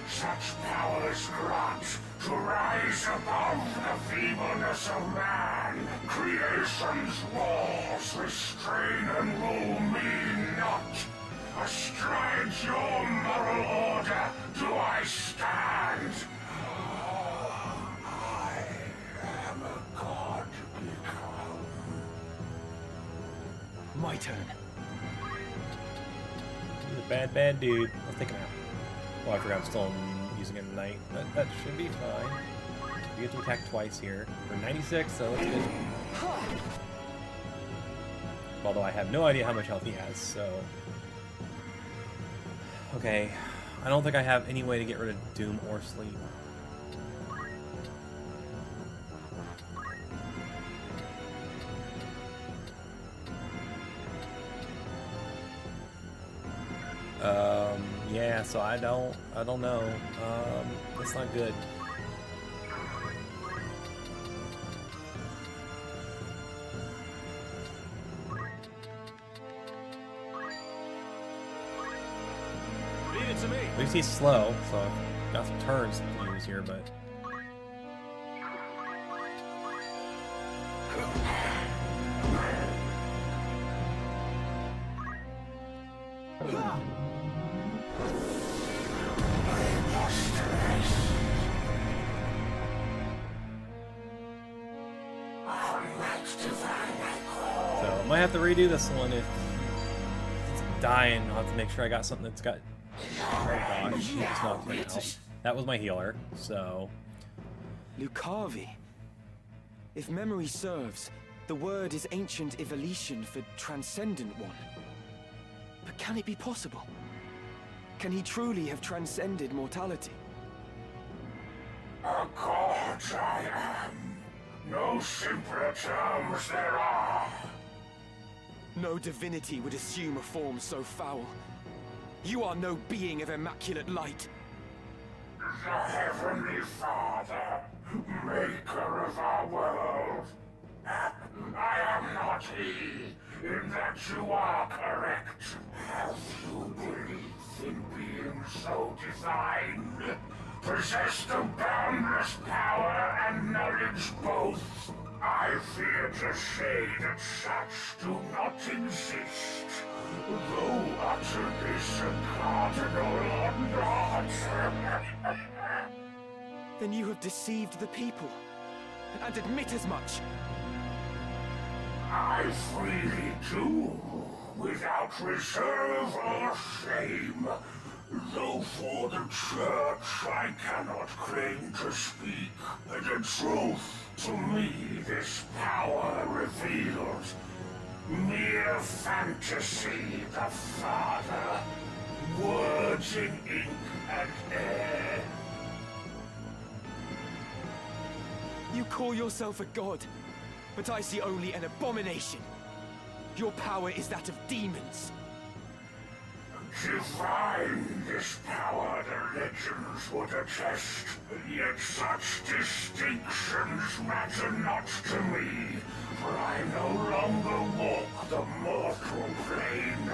such powers grant to rise above the feebleness of man. Creation's laws restrain and rule me not. Astride your moral order do I stand. I am a god become. My turn. He's a bad, bad dude. Let's take him out. Oh, I forgot I'm still using it tonight. That should be fine. We get to attack twice here. For 96, so let's go. Although I have no idea how much health he has, so... Okay, I don't think I have any way to get rid of Doom or Sleep. Yeah, so I don't know. That's not good. Leave it to me. At least he's slow, so I've got some turns to use here, but... So I might have to redo this one if it's dying. I'll have to make sure I got something that's got... Oh gosh, he just knocked me out. That was my healer, so... Lucavi. If memory serves, the word is ancient evolution for transcendent one. But can it be possible? Can he truly have transcended mortality? A god I am. No simpler terms there are. No divinity would assume a form so foul. You are no being of immaculate light. The Heavenly Father, maker of our world. I am not he, in that you are correct. Have you belief in being so divine? Possessed of boundless power and knowledge both? I fear to say that such do not exist, though utterly so cardinal or not. Then you have deceived the people, and admit as much. I freely do, without reserve or shame. Though for the Church I cannot claim to speak, and in truth, to me this power revealed. Mere fantasy, the Father. Words in ink and air. You call yourself a god, but I see only an abomination. Your power is that of demons. Divine this power the legends would attest, yet such distinctions matter not to me, for I no longer walk the mortal plane.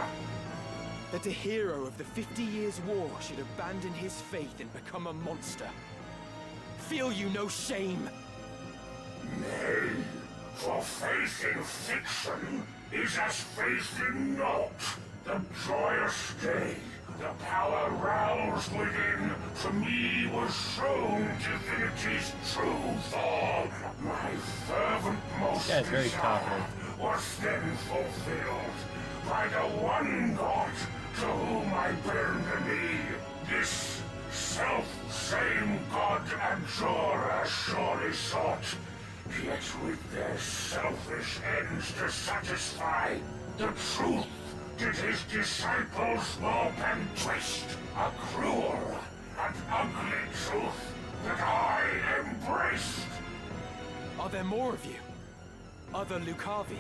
That a hero of the 50 Years' War should abandon his faith and become a monster. Feel you no shame? Nay, for faith in fiction is as faith in naught. The joyous day, the power roused within, to me was shown divinity's true form. My fervent most very desire was then fulfilled by the one God to whom I bend the knee. This self-same God Abjurer surely sought, yet with their selfish ends to satisfy the truth. Did his disciples warp and twist a cruel and ugly truth that I embraced? Are there more of you? Other Lucavi?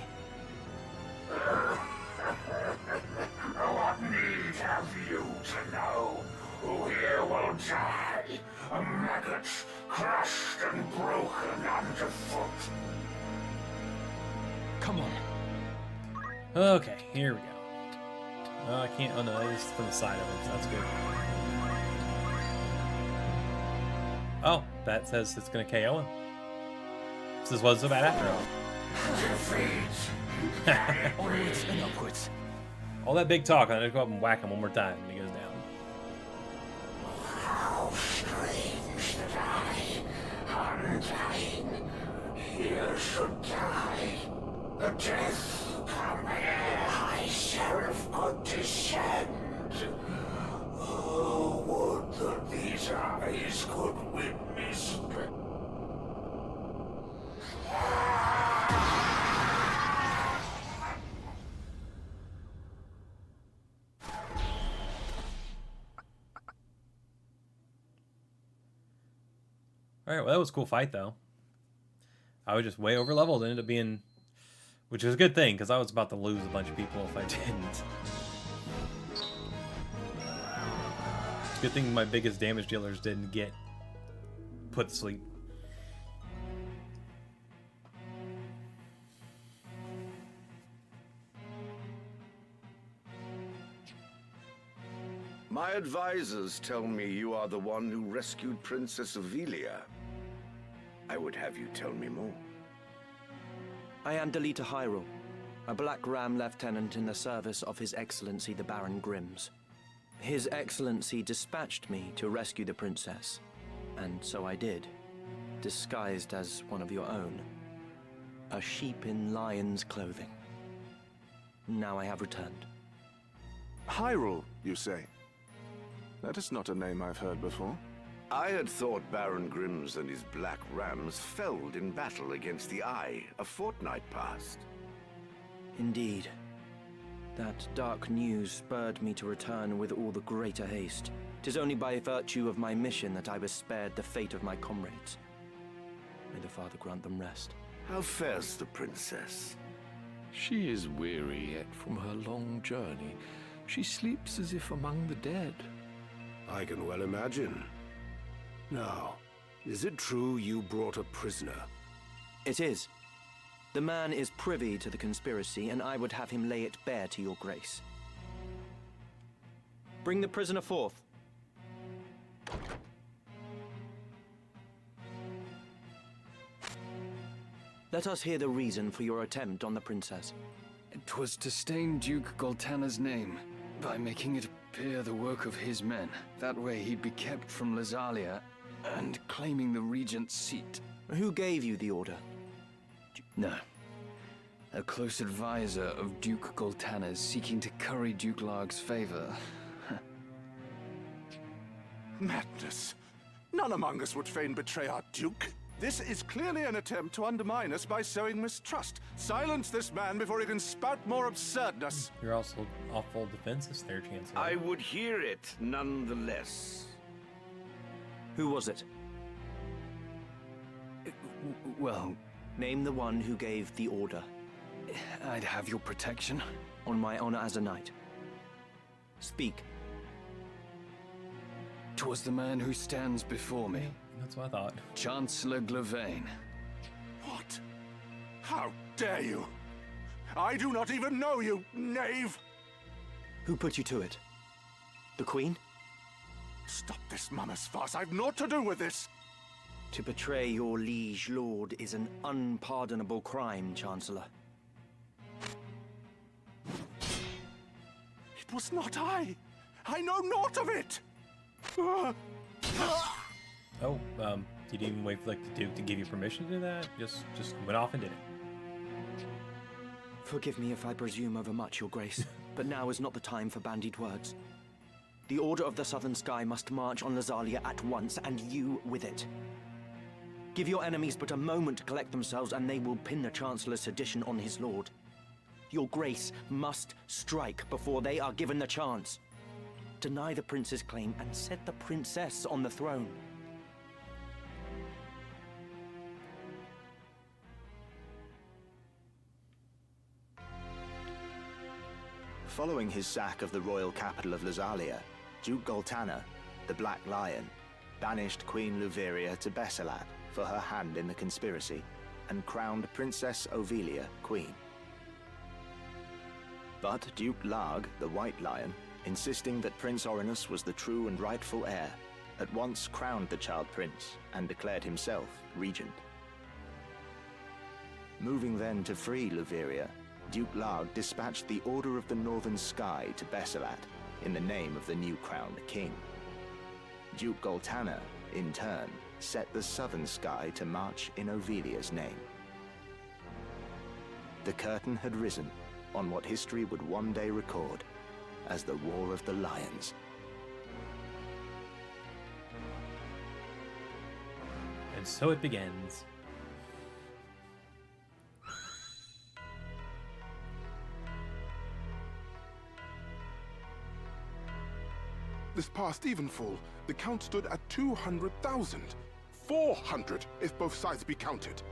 What need have you to know? Who here will die? A maggot crushed and broken underfoot. Come on. Okay, here we go. I can't. Oh no, it's from the side of him, so that's good. Oh, that says it's gonna KO him. So this wasn't so bad after all. Onwards and upwards. All that big talk, I'm gonna go up and whack him one more time, and he goes down. How strange that I, undying, here should die. A death come ere I seraph could descend. Oh, would that these eyes could witness. Alright, well that was a cool fight though. I was just way over leveled, ended up being, which was a good thing, because I was about to lose a bunch of people if I didn't. It's a good thing my biggest damage dealers didn't get put to sleep. My advisors tell me you are the one who rescued Princess Avelia. I would have you tell me more. I am Delita Hyrule, a Black Ram lieutenant in the service of His Excellency the Baron Grimms. His Excellency dispatched me to rescue the princess, and so I did, disguised as one of your own. A sheep in lion's clothing. Now I have returned. Hyrule, you say? That is not a name I've heard before. I had thought Baron Grimms and his Black Rams felled in battle against the Eye a fortnight past. Indeed. That dark news spurred me to return with all the greater haste. 'Tis only by virtue of my mission that I was spared the fate of my comrades. May the Father grant them rest. How fares the princess? She is weary yet from her long journey. She sleeps as if among the dead. I can well imagine. Now, is it true you brought a prisoner? It is. The man is privy to the conspiracy, and I would have him lay it bare to your grace. Bring the prisoner forth. Let us hear the reason for your attempt on the princess. It was to stain Duke Goltana's name by making it appear the work of his men. That way he'd be kept from Lazalia and claiming the regent's seat. Who gave you the order? No. A close advisor of Duke Goltana's seeking to curry Duke Larg's favor. Madness. None among us would fain betray our Duke. This is clearly an attempt to undermine us by sowing mistrust. Silence this man before he can spout more absurdness. You're also awful defenses there, Chancellor. I would hear it nonetheless. Who was it? Well, name the one who gave the order. I'd have your protection. On my honor as a knight. Speak. 'Twas the man who stands before me. That's what I thought. Chancellor Glavain. What? How dare you? I do not even know you, knave! Who put you to it? The Queen? Stop this mummer's farce. I've naught to do with this. To betray your liege lord is an unpardonable crime, Chancellor. It was not I. I know naught of it. Oh, you didn't even wait for the Duke to give you permission to do that? Just went off and did it. Forgive me if I presume overmuch, Your Grace, but now is not the time for bandied words. The Order of the Southern Sky must march on Lazalia at once, and you with it. Give your enemies but a moment to collect themselves, and they will pin the Chancellor's sedition on his lord. Your Grace must strike before they are given the chance. Deny the prince's claim and set the princess on the throne. Following his sack of the royal capital of Lazalia, Duke Goltana, the Black Lion, banished Queen Luveria to Besselat for her hand in the conspiracy, and crowned Princess Avelia queen. But Duke Larg, the White Lion, insisting that Prince Orinus was the true and rightful heir, at once crowned the child prince and declared himself regent. Moving then to free Luveria, Duke Larg dispatched the Order of the Northern Sky to Besselat in the name of the new crowned king. Duke Goltana, in turn, set the Southern Sky to march in Ovelia's name. The curtain had risen on what history would one day record as the War of the Lions. And so it begins. This past evenfall, the count stood at 200,000. 400 if both sides be counted.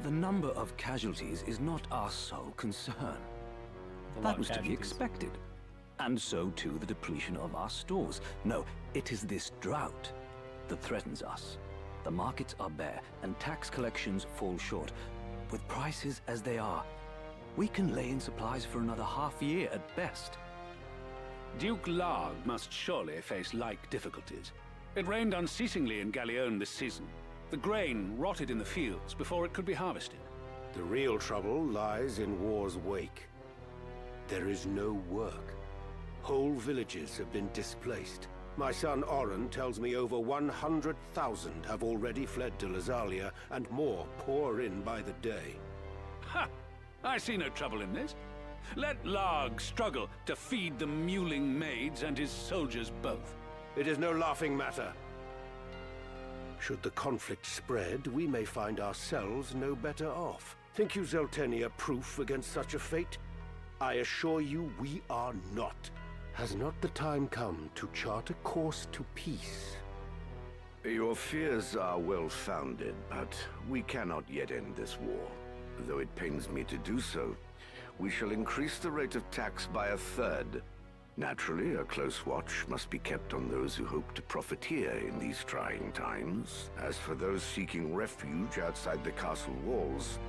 The number of casualties is not our sole concern. That was to be expected. And so too the depletion of our stores. No, it is this drought that threatens us. The markets are bare, and tax collections fall short. With prices as they are, we can lay in supplies for another half year at best. Duke Larg must surely face like difficulties. It rained unceasingly in Galleon this season. The grain rotted in the fields before it could be harvested. The real trouble lies in war's wake. There is no work. Whole villages have been displaced. My son Oren tells me over 100,000 have already fled to Lazalia, and more pour in by the day. Ha! I see no trouble in this. Let Larg struggle to feed the mewling maids and his soldiers both. It is no laughing matter. Should the conflict spread, we may find ourselves no better off. Think you Zeltenia proof against such a fate? I assure you we are not. Has not the time come to chart a course to peace? Your fears are well-founded, but we cannot yet end this war. Though it pains me to do so, we shall increase the rate of tax by 1/3. Naturally, a close watch must be kept on those who hope to profiteer in these trying times. As for those seeking refuge outside the castle walls,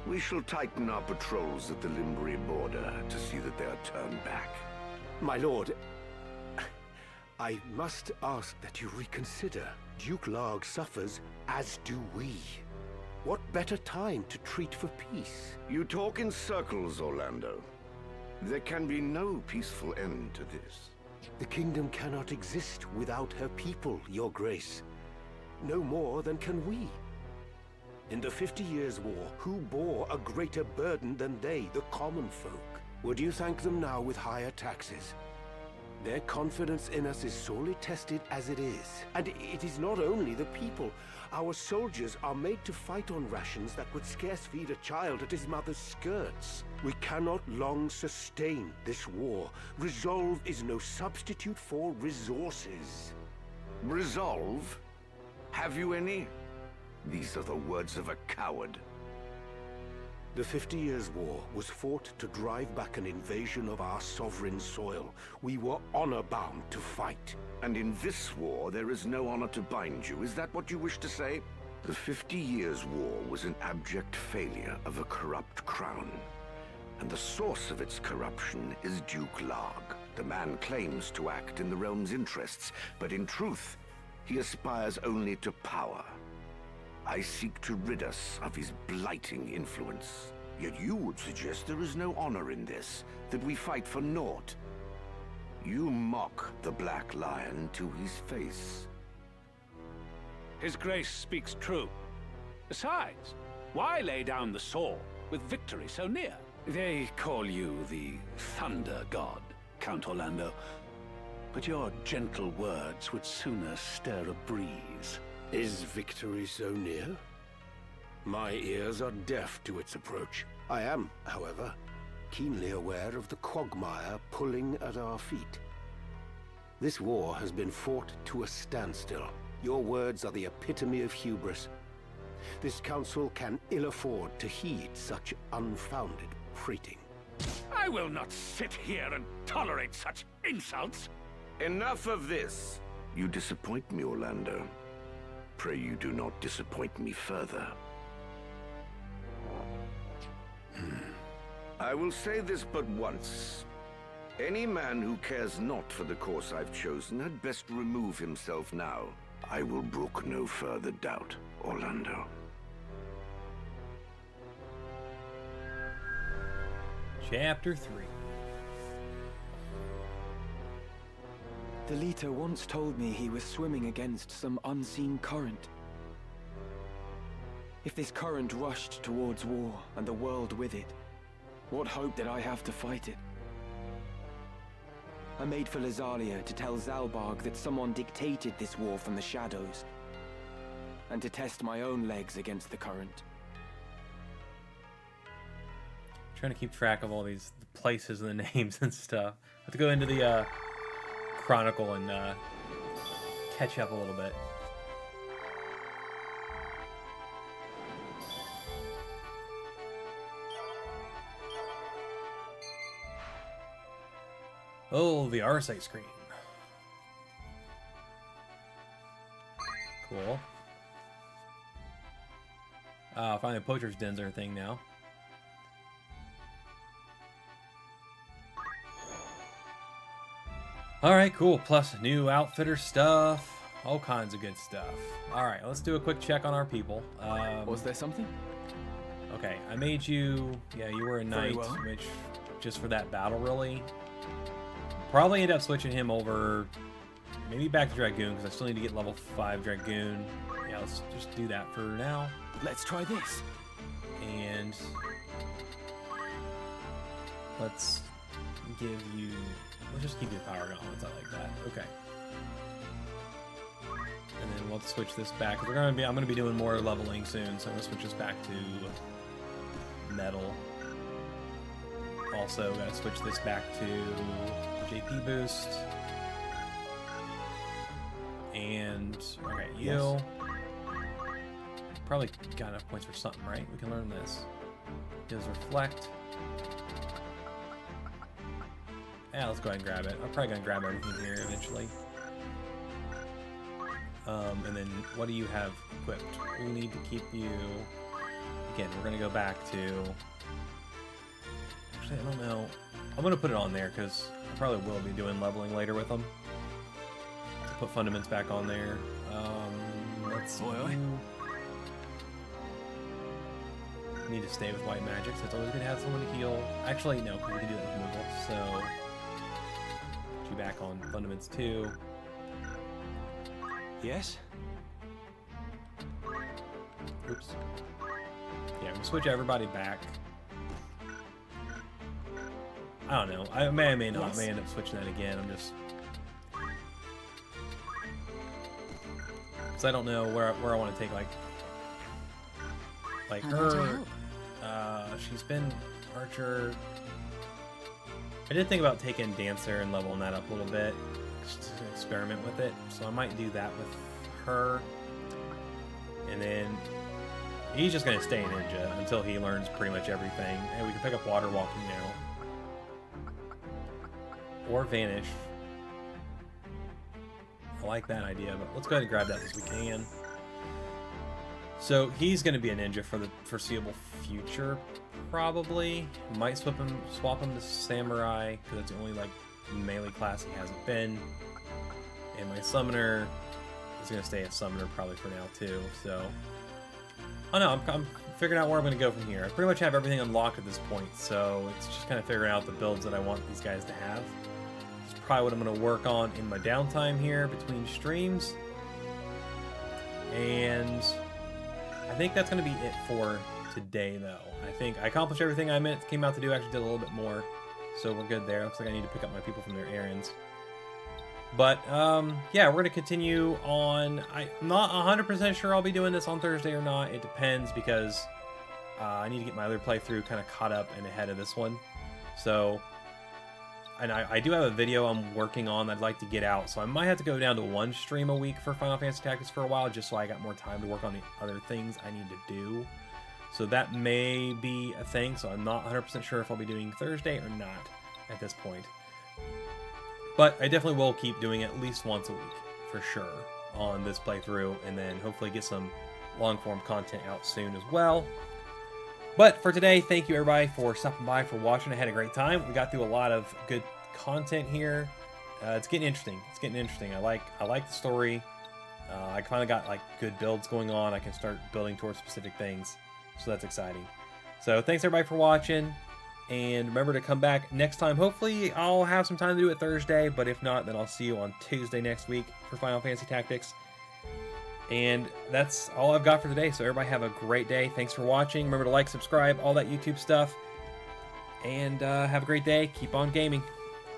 we shall tighten our patrols at the Limbri border to see that they are turned back. My lord, I must ask that you reconsider. Duke Larg suffers, as do we. What better time to treat for peace? You talk in circles, Orlando. There can be no peaceful end to this. The kingdom cannot exist without her people, your grace. No more than can we. In the 50 Years' War, who bore a greater burden than they, the common folk? Would you thank them now with higher taxes? Their confidence in us is sorely tested as it is. And it is not only the people. Our soldiers are made to fight on rations that would scarce feed a child at his mother's skirts. We cannot long sustain this war. Resolve is no substitute for resources. Resolve? Have you any? These are the words of a coward. The 50 Years' War was fought to drive back an invasion of our sovereign soil. We were honor-bound to fight. And in this war, there is no honor to bind you. Is that what you wish to say? The 50 Years' War was an abject failure of a corrupt crown. And the source of its corruption is Duke Larg. The man claims to act in the realm's interests, but in truth, he aspires only to power. I seek to rid us of his blighting influence. Yet you would suggest there is no honor in this, that we fight for naught. You mock the Black Lion to his face. His grace speaks true. Besides, why lay down the sword with victory so near? They call you the Thunder God, Count Orlando. But your gentle words would sooner stir a breeze. Is victory so near? My ears are deaf to its approach. I am, however, keenly aware of the quagmire pulling at our feet. This war has been fought to a standstill. Your words are the epitome of hubris. This council can ill afford to heed such unfounded prating. I will not sit here and tolerate such insults. Enough of this. You disappoint me, Orlando. Pray you do not disappoint me further. I will say this but once. Any man who cares not for the course I've chosen had best remove himself now. I will brook no further doubt, Orlando. Chapter 3. The leader once told me he was swimming against some unseen current. If this current rushed towards war, and the world with it, what hope did I have to fight it? I made for Lazalia to tell Zalbarg that someone dictated this war from the shadows, and to test my own legs against the current. Trying to keep track of all these places and the names and stuff. I have to go into the Chronicle and catch up a little bit. Oh, the RSA screen. Cool. Finally, Poacher's Dens are a thing now. Alright, cool. Plus new outfitter stuff. All kinds of good stuff. Alright, let's do a quick check on our people. Was there something? Okay, I made you... Yeah, you were a knight, well. which... Just for that battle, really. Probably end up switching him over... Maybe back to Dragoon, because I still need to get level 5 Dragoon. Yeah, let's just do that for now. Let's try this. And... Let's give you... Let's just give you Power Gauntlets, I like that. Okay. And then we'll switch this back. I'm gonna be doing more leveling soon, so I'm gonna switch this back to Metal. Also, gotta switch this back to JP boost. And okay, you Yes. probably got enough points for something, right? We can learn this. Does reflect. Yeah, let's go ahead and grab it. I'm probably gonna grab everything here eventually. And then what do you have equipped? We need to keep you. Again, we're gonna go back to. Actually, I don't know. I'm gonna put it on there because I probably will be doing leveling later with them. Put fundaments back on there. Let's see. Need to stay with white magic, so it's always good to have someone to heal. Actually, no, because we can do that with removal. So, put you back on fundaments too. Yes? Oops. Yeah, I'm gonna switch everybody back. I don't know. I may not. Yes. I may end up switching that again. I'm just... Because I don't know where I want to take, like How about her... help? She's been Archer... I did think about taking Dancer and leveling that up a little bit. Just to experiment with it. So I might do that with her. And then... He's just going to stay a ninja until he learns pretty much everything. And we can pick up Water Walking now. Or Vanish. I like that idea, but let's go ahead and grab that as we can. So he's going to be a ninja for the foreseeable future, probably. Might swap him to Samurai, because that's the only like melee class he hasn't been. And my Summoner is going to stay a Summoner probably for now too, so... Oh no, I'm figuring out where I'm going to go from here. I pretty much have everything unlocked at this point, so it's just kind of figuring out the builds that I want these guys to have. It's probably what I'm going to work on in my downtime here between streams. And I think that's going to be it for today, though. I think I accomplished everything I came out to do. Actually did a little bit more, so we're good there. Looks like I need to pick up my people from their errands. But, yeah, we're going to continue on. I'm not 100% sure I'll be doing this on Thursday or not. It depends because I need to get my other playthrough kind of caught up and ahead of this one. So, and I do have a video I'm working on that I'd like to get out. So I might have to go down to one stream a week for Final Fantasy Tactics for a while, just so I got more time to work on the other things I need to do. So that may be a thing. So I'm not 100% sure if I'll be doing Thursday or not at this point. But I definitely will keep doing it at least once a week, for sure, on this playthrough, and then hopefully get some long-form content out soon as well. But for today, thank you everybody for stopping by, for watching. I had a great time. We got through a lot of good content here. It's getting interesting. It's getting interesting. I like the story. I finally got like good builds going on. I can start building towards specific things, so that's exciting. So thanks everybody for watching. And remember to come back next time. Hopefully, I'll have some time to do it Thursday, but if not, then I'll see you on Tuesday next week for Final Fantasy Tactics. And that's all I've got for today, so everybody have a great day. Thanks for watching. Remember to like, subscribe, all that YouTube stuff. And have a great day. Keep on gaming.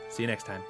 See you next time.